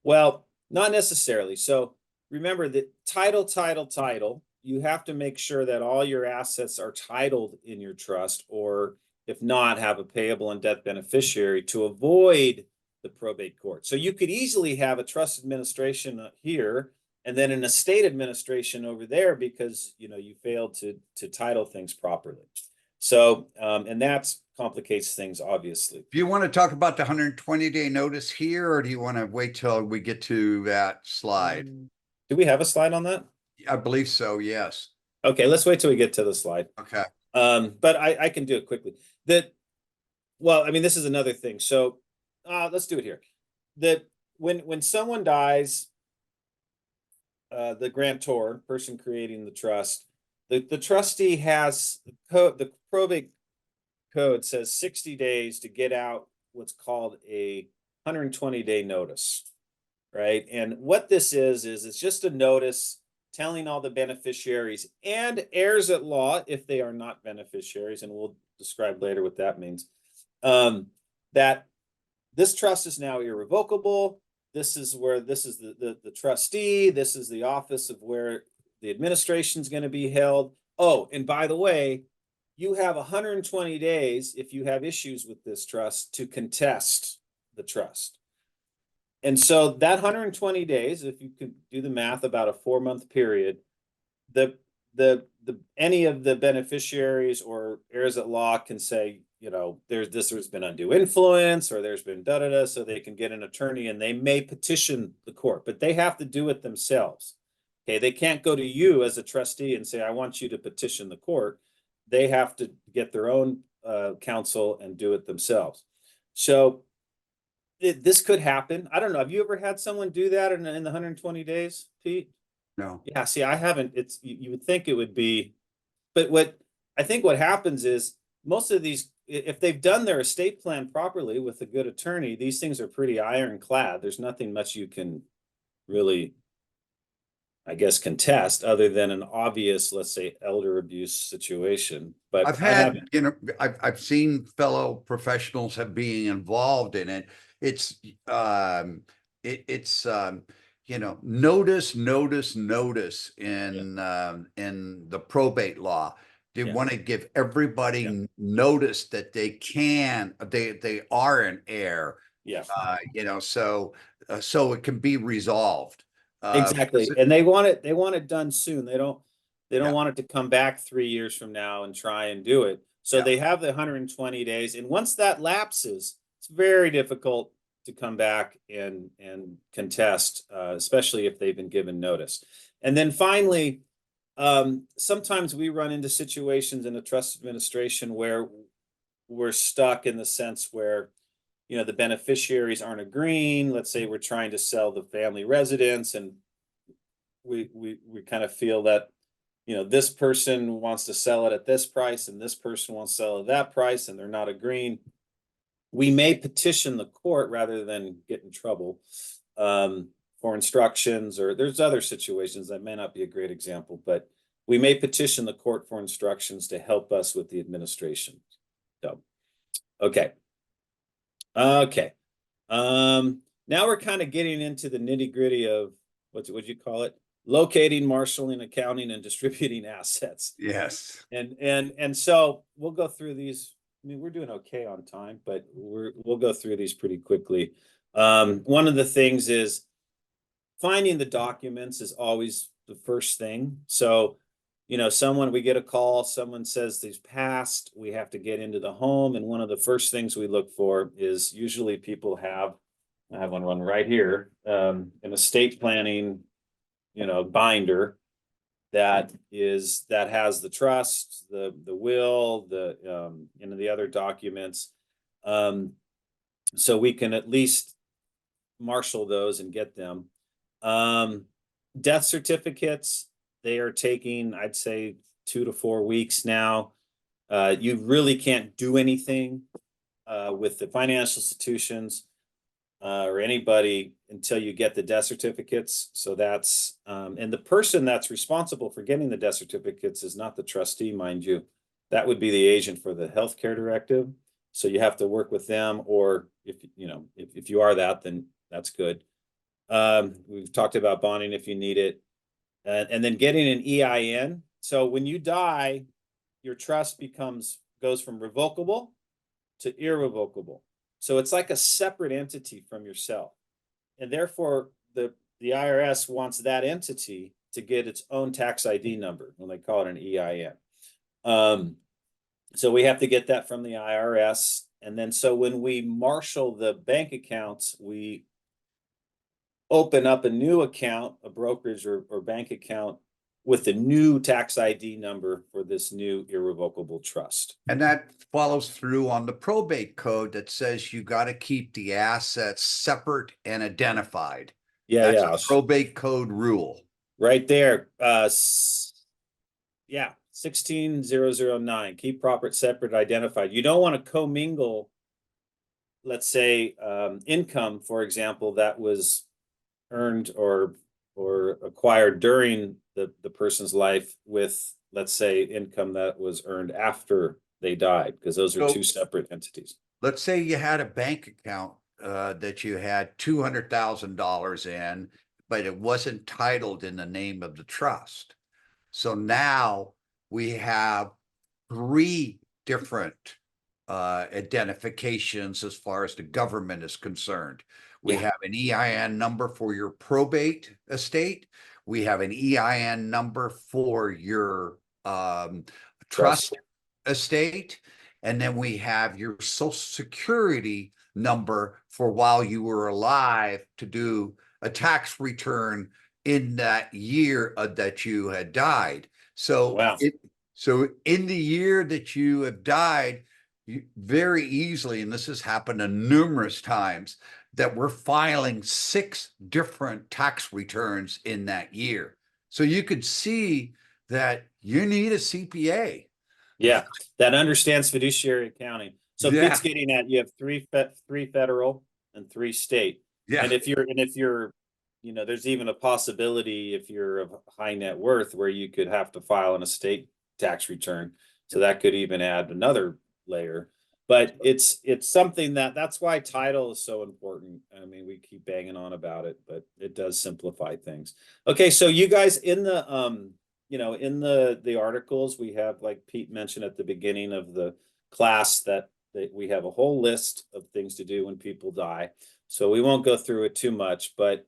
Well, not necessarily. So remember that title, you have to make sure that all your assets are titled in your trust, or if not, have a payable and death beneficiary to avoid the probate court. So you could easily have a trust administration here and then an estate administration over there because you failed to title things properly. So and that complicates things, obviously. Do you want to talk about the 120-day notice here, or do you want to wait till we get to that slide? Do we have a slide on that? I believe so, yes. Okay, let's wait till we get to the slide. Okay. But I can do it quickly. This is another thing. So let's do it here. That when someone dies, the grantor, person creating the trust, the trustee has the probate code says 60 days to get out what's called a 120-day notice, right? And what this is it's just a notice telling all the beneficiaries and heirs at law, if they are not beneficiaries, and we'll describe later what that means, that this trust is now irrevocable. This is the trustee. This is the office of where the administration is going to be held. Oh, and by the way, you have 120 days if you have issues with this trust to contest the trust. And so that 120 days, if you could do the math, about a 4-month period, any of the beneficiaries or heirs at law can say, there's been undue influence, or there's been da-da-da, so they can get an attorney and they may petition the court, but they have to do it themselves. Okay, they can't go to you as a trustee and say, I want you to petition the court. They have to get their own counsel and do it themselves. So this could happen. I don't know. Have you ever had someone do that in the 120 days, Pete? No. Yeah, see, I haven't, you would think it would be, but I think what happens is most of these, if they've done their estate plan properly with a good attorney, these things are pretty ironclad. There's nothing much you can really, I guess, contest other than an obvious, let's say, elder abuse situation. But I've I had, haven't. you know, I've seen fellow professionals have being involved in it. It's it's you know, notice in the probate law. They Yeah. want to give Yeah. everybody notice that they are an heir. Yeah. You know, so it can be resolved. Exactly. And they want it done soon. They don't Yeah, want it to come back 3 years from now and try and do it. So yeah. they have the 120 days. And once that lapses, it's very difficult to come back and contest, especially if they've been given notice. And then finally, sometimes we run into situations in a trust administration where we're stuck in the sense where, you know, the beneficiaries aren't agreeing. Let's say we're trying to sell the family residence, and we kind of feel that, you know, this person wants to sell it at this price and this person wants to sell it at that price, and they're not agreeing. We may petition the court rather than get in trouble, for instructions, or there's other situations that may not be a great example, but we may petition the court for instructions to help us with the administration. So, okay. Okay. Now we're kind of getting into the nitty-gritty of what'd you call it? Locating, marshaling, accounting, and distributing assets. Yes. And so we'll go through these. I mean, we're doing okay on time, but we'll go through these pretty quickly. One of the things is finding the documents is always the first thing. So, you know, we get a call, someone says they've passed, we have to get into the home. And one of the first things we look for is usually people I have one right here, an estate planning, you know, binder that has the trust, the will, you know, the other documents. So we can at least marshal those and get them. Death certificates, they are taking, I'd say, 2 to 4 weeks now. You really can't do anything with the financial institutions or anybody until you get the death certificates. So that's, and the person that's responsible for getting the death certificates is not the trustee, mind you. That would be the agent for the healthcare directive. So you have to work with them, or if you know, if you are that, then that's good. We've talked about bonding if you need it, and then getting an EIN. So when you die, your trust goes from revocable to irrevocable. So it's like a separate entity from yourself, and therefore the IRS wants that entity to get its own tax ID number when they call it an EIN. So we have to get that from the IRS, and then so when we marshal the bank accounts, we open up a new account, a brokerage or bank account with the new tax ID number for this new irrevocable trust. And that follows through on the probate code that says you got to keep the assets separate and identified. Yeah, That's yeah. a probate code rule. Right there. Yeah, 16009. Keep proper, separate, identified. You don't want to commingle, let's say, income, for example, that was earned or acquired during the person's life with, let's say, income that was earned after they died, because those are two separate entities. Let's say you had a bank account that you had $200,000 in, but it wasn't titled in the name of the trust. So now we have 3 different identifications as far as the government is concerned. We have an EIN number for your probate estate. We have an EIN number for your trust estate. And then we have your social security number for while you were alive to do a tax return in that year that you had died. So Wow. So in the year that you have died, you very easily, and this has happened numerous times, that we're filing 6 different tax returns in that year. So you could see that you need a CPA. Yeah, that understands fiduciary accounting. So Yeah. Pete's getting at, you have three federal and 3 state. Yeah. And if you're, there's even a possibility if you're of high net worth where you could have to file an estate tax return. So that could even add another layer. But it's something that's why title is so important. I mean, we keep banging on about it, but it does simplify things. Okay, so you guys in the in the articles we have, like Pete mentioned at the beginning of the class, that we have a whole list of things to do when people die. So we won't go through it too much, but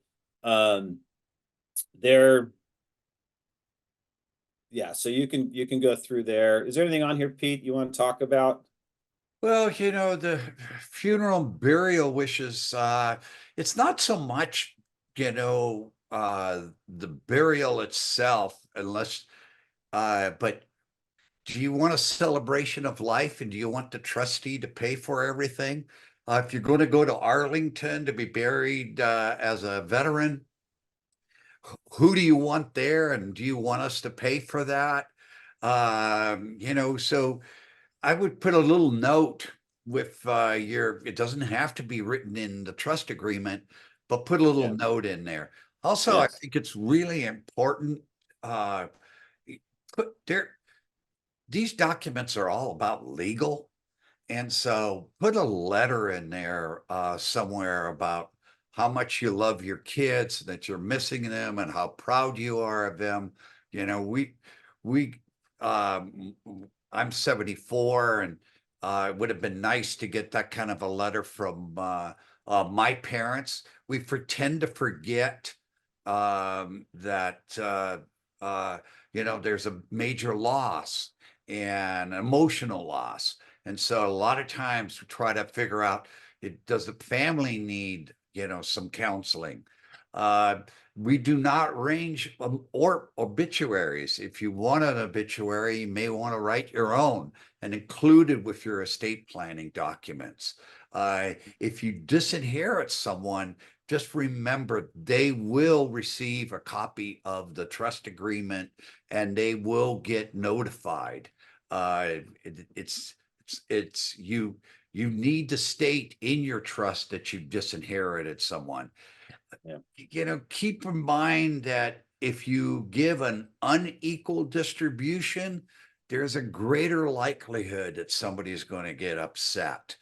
there, yeah, so you can go through there. Is there anything on here, Pete, you want to talk about? Well, the funeral and burial wishes, it's not so much, the burial itself, unless, but do you want a celebration of life and do you want the trustee to pay for everything? If you're going to go to Arlington to be buried as a veteran, who do you want there? And do you want us to pay for that? So I would put a little note with it doesn't have to be written in the trust agreement, but put a little note in there. Also, I think it's really important, these documents are all about legal. And so put a letter in there somewhere about how much you love your kids, that you're missing them, and how proud you are of them. We, um, I'm 74, and it would have been nice to get that kind of a letter from my parents. We pretend to forget that there's a major loss and emotional loss. And so a lot of times we try to figure out, does the family need, some counseling? We do not arrange or obituaries. If you want an obituary, you may want to write your own and include it with your estate planning documents. If you disinherit someone, just remember they will receive a copy of the trust agreement and they will get notified. It's you need to state in your trust that you've disinherited someone. Keep in mind that if you give an unequal distribution, there's a greater likelihood that somebody is going to get upset.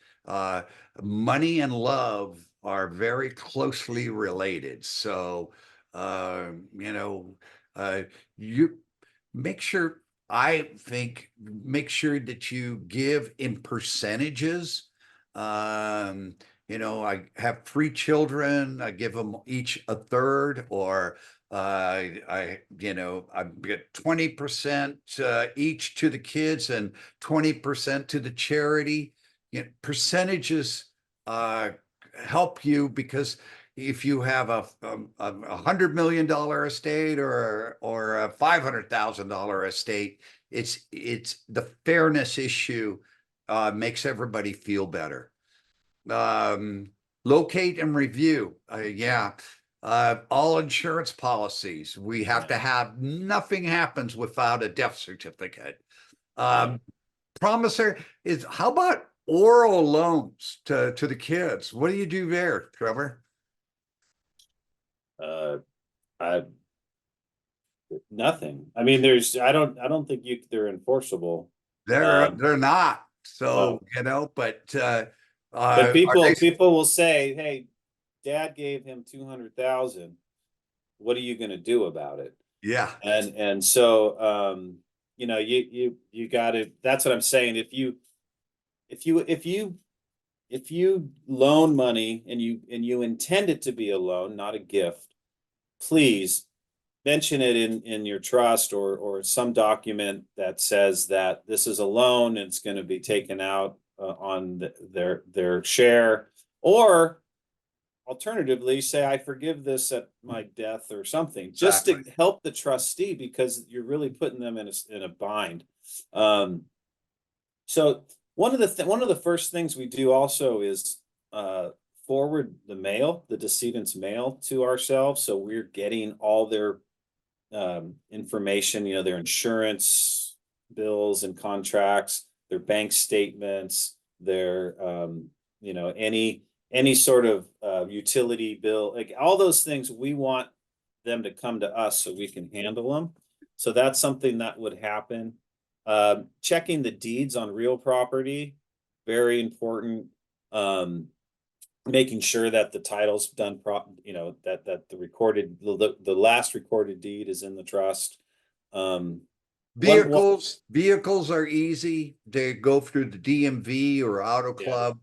Money and love are very closely related. So, you make sure, make sure that you give in percentages. I have 3 children. I give them each a third, or I get 20% each to the kids and 20% to the charity. Percentages help you, because if you have a $100 million estate or a $500,000 estate, it's the fairness issue makes everybody feel better. Locate and review. All insurance policies, we have to have, nothing happens without a death certificate. Promissory is, how about oral loans to the kids? What do you do there, Trevor? Nothing. I mean, I don't think they're enforceable. They're not. So, but people will say, "Hey, Dad gave him 200,000. What are you going to do about it?" Yeah. And so you got to. That's what I'm saying. If you loan money and you intend it to be a loan, not a gift, please mention it in your trust or some document that says that this is a loan and it's going to be taken out on their share, or alternatively say, I forgive this at my death or something. Exactly. Just to help the trustee, because you're really putting them in a bind. So one of the first things we do also is forward the decedent's mail to ourselves, so we're getting all their information, their insurance bills and contracts, their bank statements, their, any sort of utility bill, like all those things, we want them to come to us so we can handle them. So that's something that would happen. Checking the deeds on real property, very important. Making sure that the title's done that the last recorded deed is in the trust. Vehicles are easy. They go through the DMV or Auto Club.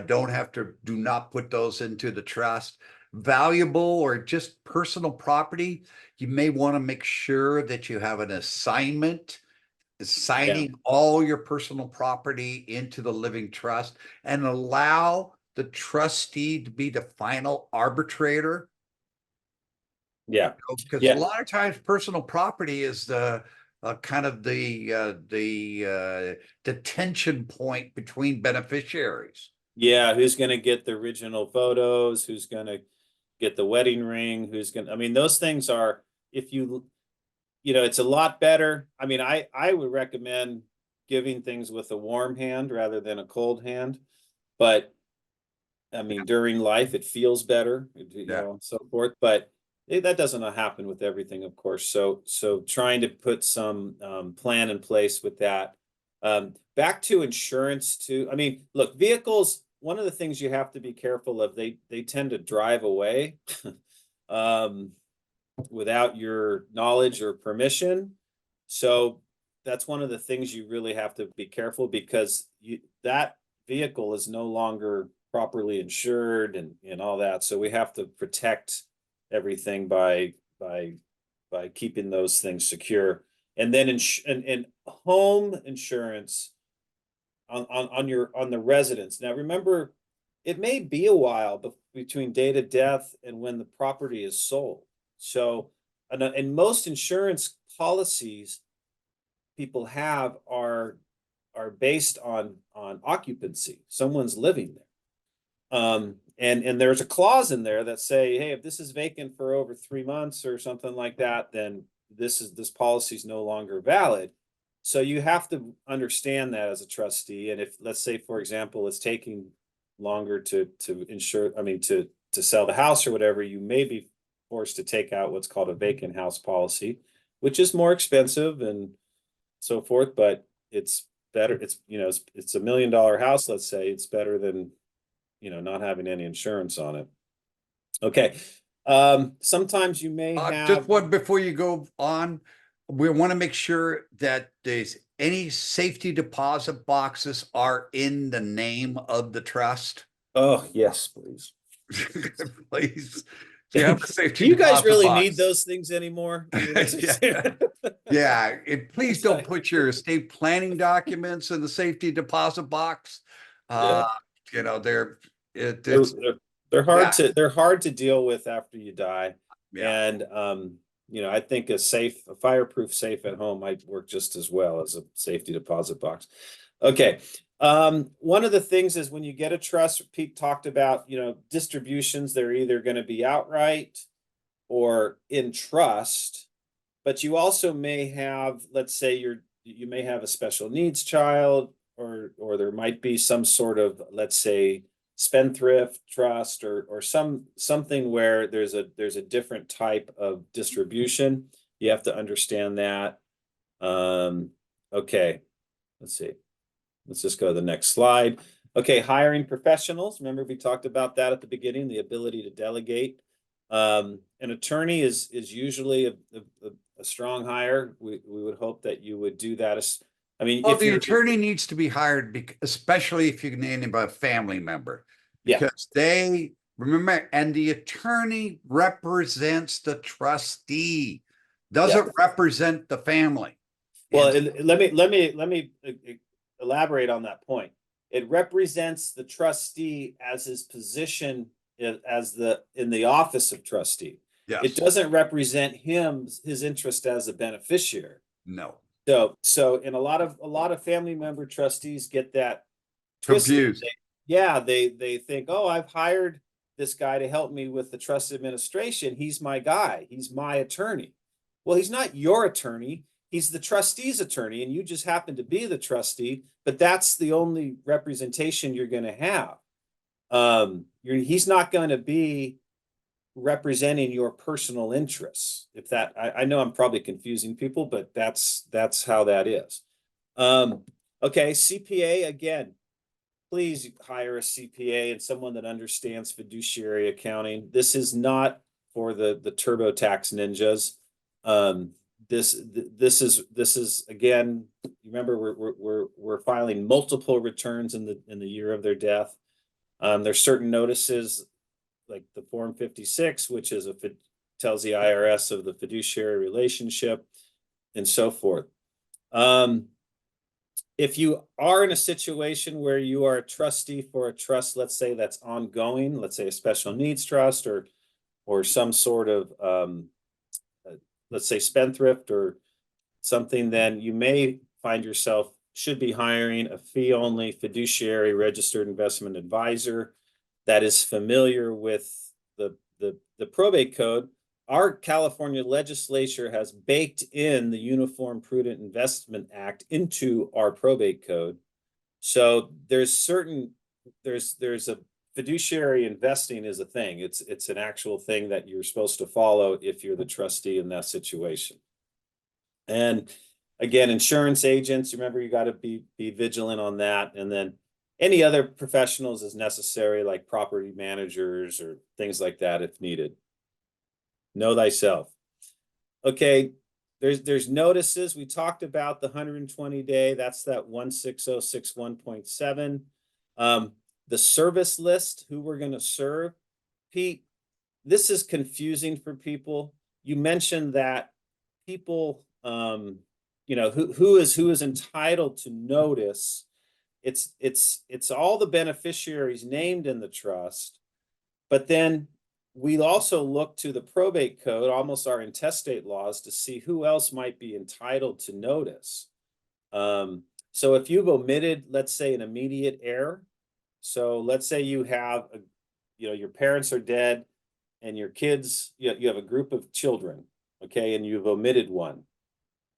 Do not put those into the trust. Valuable or just personal property, you may want to make sure that you have an assignment signing all your personal property into the living trust and allow the trustee to be the final arbitrator. Yeah. Because a lot of times personal property is the kind of the detention point between beneficiaries. Yeah, who's going to get the original photos? Who's going to get the wedding ring? I mean, those things are, if it's a lot better. I mean, I would recommend giving things with a warm hand rather than a cold hand. But I mean, during life, it feels better, so forth. But that doesn't happen with everything, of course. So trying to put some plan in place with that. Back to insurance too. I mean, look, vehicles, one of the things you have to be careful of, they tend to drive away without your knowledge or permission. So that's one of the things you really have to be careful, because that vehicle is no longer properly insured and all that. So we have to protect everything by keeping those things secure. And then and home insurance on the residence. Now remember, it may be a while between date of death and when the property is sold. So, and most insurance policies people have are based on occupancy. Someone's living there. And there's a clause in there that say, hey, if this is vacant for over 3 months or something like that, then this policy is no longer valid. So you have to understand that as a trustee. And if, let's say, for example, it's taking longer to sell the house or whatever, you may be forced to take out what's called a vacant house policy, which is more expensive and so forth, but it's better. It's $1 million house, let's say. It's better than not having any insurance on it. Okay. Sometimes you may have just one before you go on. We want to make sure that there's any safety deposit boxes are in the name of the trust. Oh, yes, please. Please. You have a safety Do you guys really box. need those things anymore? I mean, yeah. Please don't put your estate planning documents in the safety deposit box. They're hard to deal with after you die. And I think a fireproof safe at home might work just as well as a safety deposit box. Okay. One of the things is when you get a trust, Pete talked about, distributions, they're either going to be outright or in trust, but you also may have, let's say you may have a special needs child, or there might be some sort of, let's say, spendthrift trust or something where there's a different type of distribution. You have to understand that. Okay, let's see. Let's just go to the next slide. Okay, hiring professionals. Remember, we talked about that at the beginning, the ability to delegate. An attorney is usually a strong hire. We would hope that you would do that. If the attorney needs to be hired, especially if you name a family member, because they remember, and the attorney represents the trustee, doesn't represent the family. Well, let me elaborate on that point. It represents the trustee as his position in the office of trustee. Yes. It doesn't represent his interest as a beneficiary. No. So in a lot of family member trustees get that confused. They think, oh, I've hired this guy to help me with the trust administration. He's my guy. He's my attorney. Well, he's not your attorney. He's the trustee's attorney, and you just happen to be the trustee, but that's the only representation you're going to have. He's not going to be representing your personal interests. If that, I know I'm probably confusing people, but that's how that is. Okay, CPA, again, please hire a CPA and someone that understands fiduciary accounting. This is not for the TurboTax ninjas. This is again, remember we're filing multiple returns in the year of their death. There's certain notices like the Form 56, which is tells the IRS of the fiduciary relationship and so forth. If you are in a situation where you are a trustee for a trust, let's say that's ongoing, let's say a special needs trust or some sort of let's say spendthrift or something, then you may find yourself should be hiring a fee-only fiduciary registered investment advisor that is familiar with the probate code. Our California legislature has baked in the Uniform Prudent Investment Act into our probate code. So there's a fiduciary investing is a thing. It's an actual thing that you're supposed to follow if you're the trustee in that situation. And again, insurance agents, remember you got to be vigilant on that. And then any other professionals as necessary, like property managers or things like that if needed. Know thyself. Okay, there's notices. We talked about the 120 day. That's that 16061.7. The service list, who we're going to serve. Pete, this is confusing for people. You mentioned that people, who is entitled to notice. It's all the beneficiaries named in the trust, but then we also look to the probate code, almost our intestate laws, to see who else might be entitled to notice. So if you've omitted, let's say, an immediate heir, so let's say you have, your parents are dead and your kids, you have a group of children, okay, and you've omitted one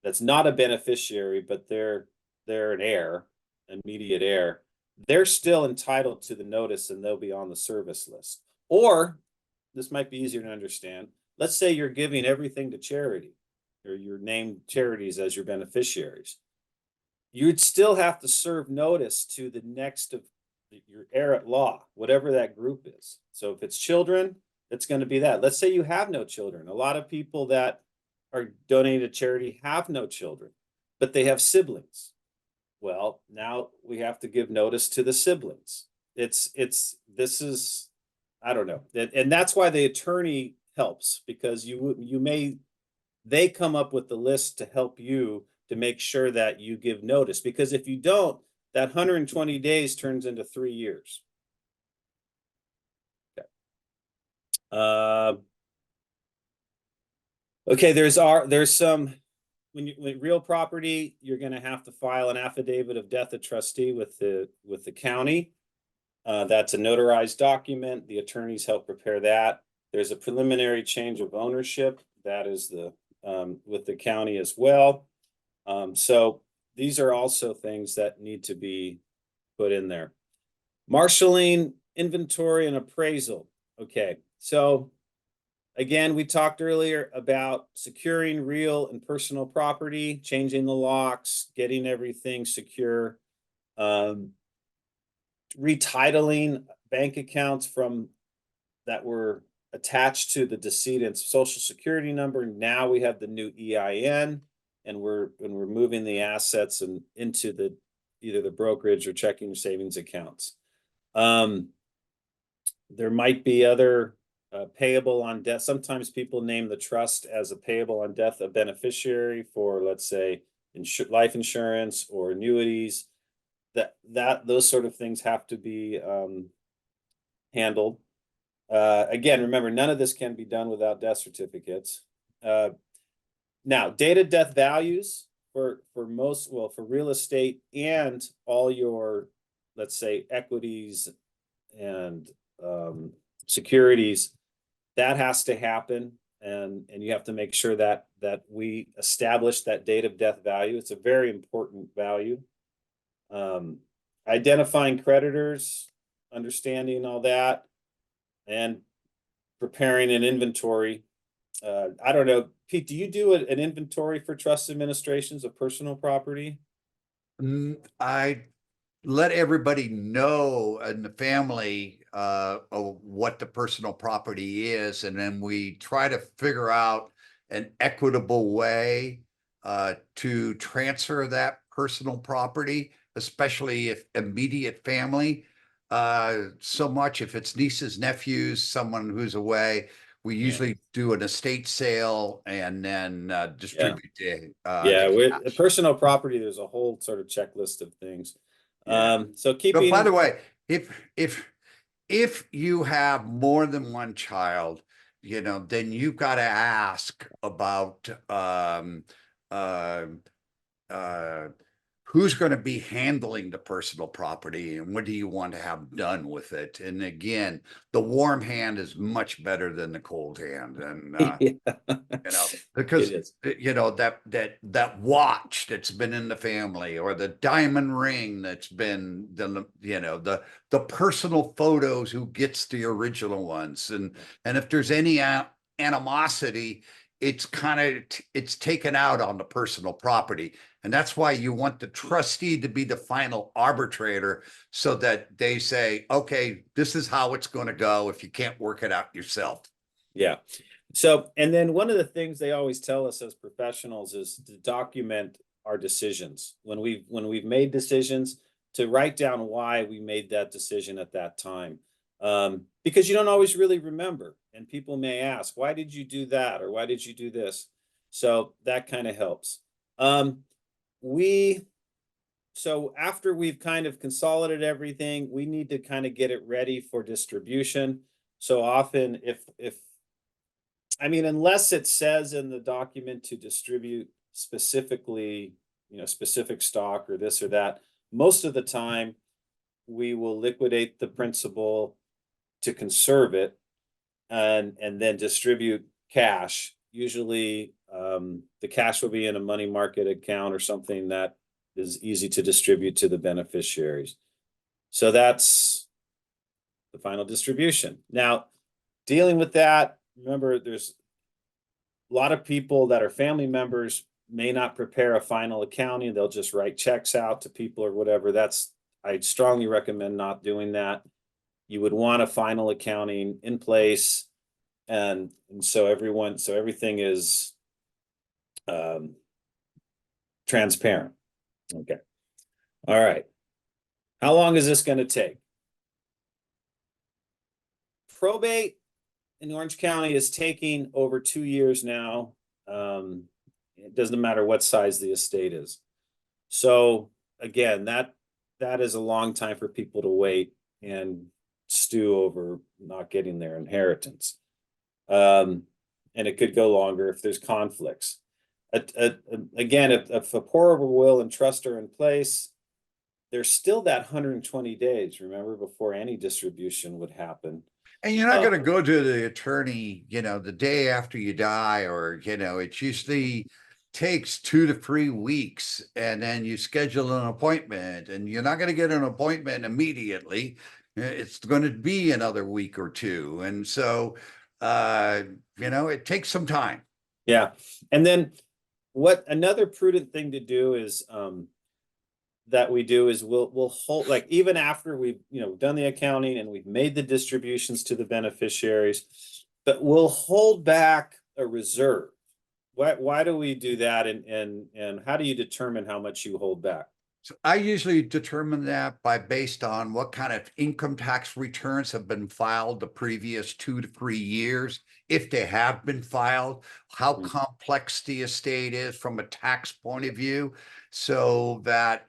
that's not a beneficiary, but they're an heir, immediate heir, they're still entitled to the notice and they'll be on the service list. Or this might be easier to understand. Let's say you're giving everything to charity, or you're named charities as your beneficiaries. You'd still have to serve notice to the next of your heir at law, whatever that group is. So if it's children, it's going to be that. Let's say you have no children. A lot of people that are donating to charity have no children, but they have siblings. Well, now we have to give notice to the siblings. This is, I don't know. And that's why the attorney helps, because they come up with the list to help you to make sure that you give notice. Because if you don't, that 120 days turns into 3 years. Okay. Okay, there's some, when real property, you're going to have to file an affidavit of death of trustee with the county. That's a notarized document. The attorneys help prepare that. There's a preliminary change of ownership. That is with the county as well. So these are also things that need to be put in there. Marshaling, inventory, and appraisal. Okay, so again, we talked earlier about securing real and personal property, changing the locks, getting everything secure, retitling bank accounts that were attached to the decedent's social security number. Now we have the new EIN, and we're moving the assets into either the brokerage or checking or savings accounts. There might be other payable on death. Sometimes people name the trust as a payable on death of beneficiary for, let's say, life insurance or annuities. Those sort of things have to be handled. Again, remember, none of this can be done without death certificates. Now, dated death values for real estate and all your, let's say, equities and securities, that has to happen. and you have to make sure that we establish that date of death value. It's a very important value. Identifying creditors, understanding all that, and preparing an inventory. I don't know, Pete, do you do an inventory for trust administrations of personal property? I let everybody know in the family of what the personal property is, and then we try to figure out an equitable way to transfer that personal property, especially if immediate family. So much if it's nieces, nephews, someone who's away, we usually do an estate sale and then distribute the With cash. personal property, there's a whole sort of checklist of things. Yeah. So So keeping. by the way, if you have more than one child, then you've got to ask about uh, uh, who's going to be handling the personal property and what do you want to have done with it. And again, the warm hand is much better than the cold hand, and because It is. that watch that's been in the family, or the diamond ring that's been the personal photos, who gets the original ones, and if there's any animosity, it's it's taken out on the personal property. And that's why you want the trustee to be the final arbitrator, so that they say, okay, this is how it's going to go if you can't work it out yourself. Yeah. So, and then one of the things they always tell us as professionals is to document our decisions. When we've made decisions, to write down why we made that decision at that time. Because you don't always really remember, and people may ask, why did you do that? Or why did you do this? So that kind of helps. So after we've kind of consolidated everything, we need to kind of get it ready for distribution. So often unless it says in the document to distribute specifically, specific stock or this or that, most of the time we will liquidate the principal to conserve it and then distribute cash. Usually the cash will be in a money market account or something that is easy to distribute to the beneficiaries. So that's the final distribution. Now, dealing with that, remember, there's a lot of people that are family members may not prepare a final accounting. They'll just write checks out to people or whatever. I strongly recommend not doing that. You would want a final accounting in place, and so everything is transparent. Okay. All right. How long is this going to take? Probate in Orange County is taking over 2 years now. It doesn't matter what size the estate is. So again, that is a long time for people to wait and stew over not getting their inheritance. And it could go longer if there's conflicts. Again, if a pour over will and trust are in place, there's still that 120 days, remember, before any distribution would happen. And you're not going to go to the attorney, the day after you die, or, it usually takes 2 to 3 weeks, and then you schedule an appointment, and you're not going to get an appointment immediately. It's going to be another week or two. And so, it takes some time. Yeah. And then what another prudent thing to do is, that we do is we'll hold, like, even after we've done the accounting and we've made the distributions to the beneficiaries, but we'll hold back a reserve. Why do we do that, and how do you determine how much you hold back? So I usually determine that based on what kind of income tax returns have been filed the previous 2 to 3 years, if they have been filed, how complex the estate is from a tax point of view, so that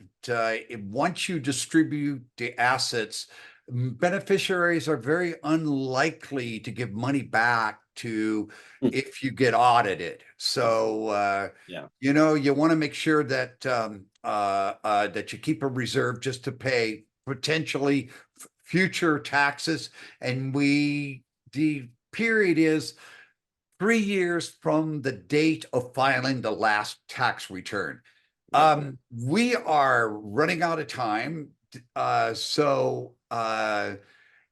once you distribute the assets, beneficiaries are very unlikely to give money back to if you get audited. So you want to make sure that that you keep a reserve just to pay potentially future taxes. And the period is 3 years from the date of filing the last tax return. We are running out of time. Yeah,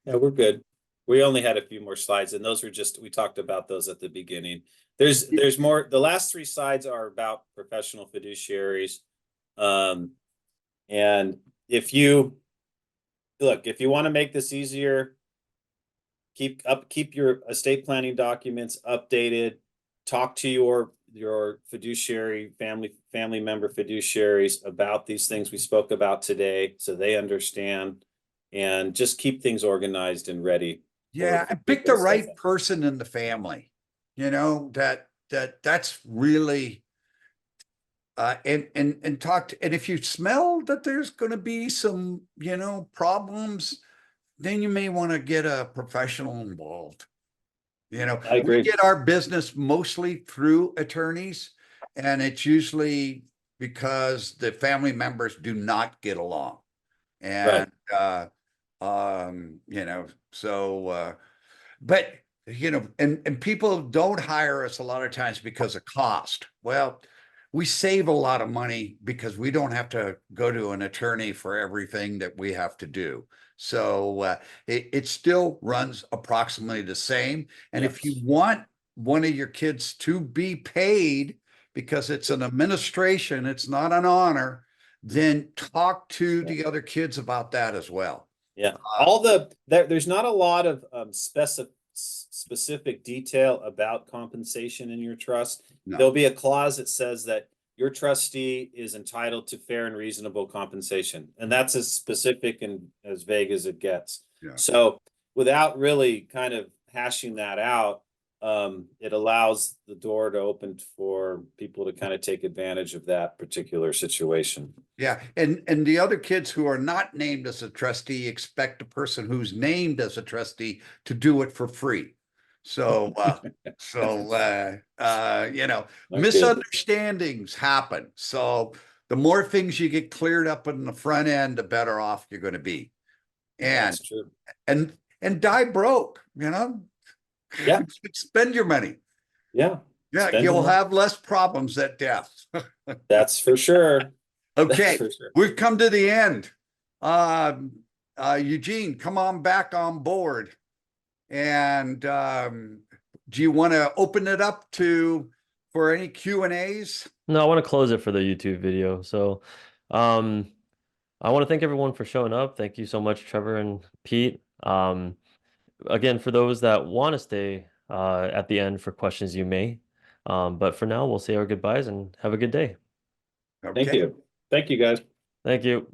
we're good. We only had a few more slides, and those were just, we talked about those at the beginning. There's more. The last 3 slides are about professional fiduciaries. And if you want to make this easier, keep your estate planning documents updated. Talk to your fiduciary family member fiduciaries about these things we spoke about today, so they understand, and just keep things organized and ready. Yeah, and pick the right person in the family. You know, that's really and talk to, and if you smell that there's going to be some, problems, then you may want to get a professional involved. I agree. We get our business mostly through attorneys, and it's usually because the family members do not get along. And but and people don't hire us a lot of times because of cost. Well, we save a lot of money because we don't have to go to an attorney for everything that we have to do. So it still runs approximately the same. And if you want one of your kids to be paid because it's an administration, it's not an honor, then talk to the other kids about that as well. Yeah, there's not a lot of specific detail about compensation in your trust. No. There'll be a clause that says that your trustee is entitled to fair and reasonable compensation, and that's as specific and as vague as it gets. Yeah. So without really kind of hashing that out, it allows the door to open for people to kind of take advantage of that particular situation. Yeah, and the other kids who are not named as a trustee expect the person who's named as a trustee to do it for free. So misunderstandings happen. So the more things you get cleared up in the front end, the better off you're going to be. And that's true. And die broke, Yeah. Spend your money. Yeah. Yeah, you'll have less problems at death. That's for sure. Okay, we've come to the end. Eugene, come on back on board. And do you want to open it up for any Q&As? No, I want to close it for the YouTube video. So I want to thank everyone for showing up. Thank you so much, Trevor and Pete. Again, for those that want to stay at the end for questions, you may. But for now, we'll say our goodbyes and have a good day. Okay. Thank you. Thank you, guys. Thank you.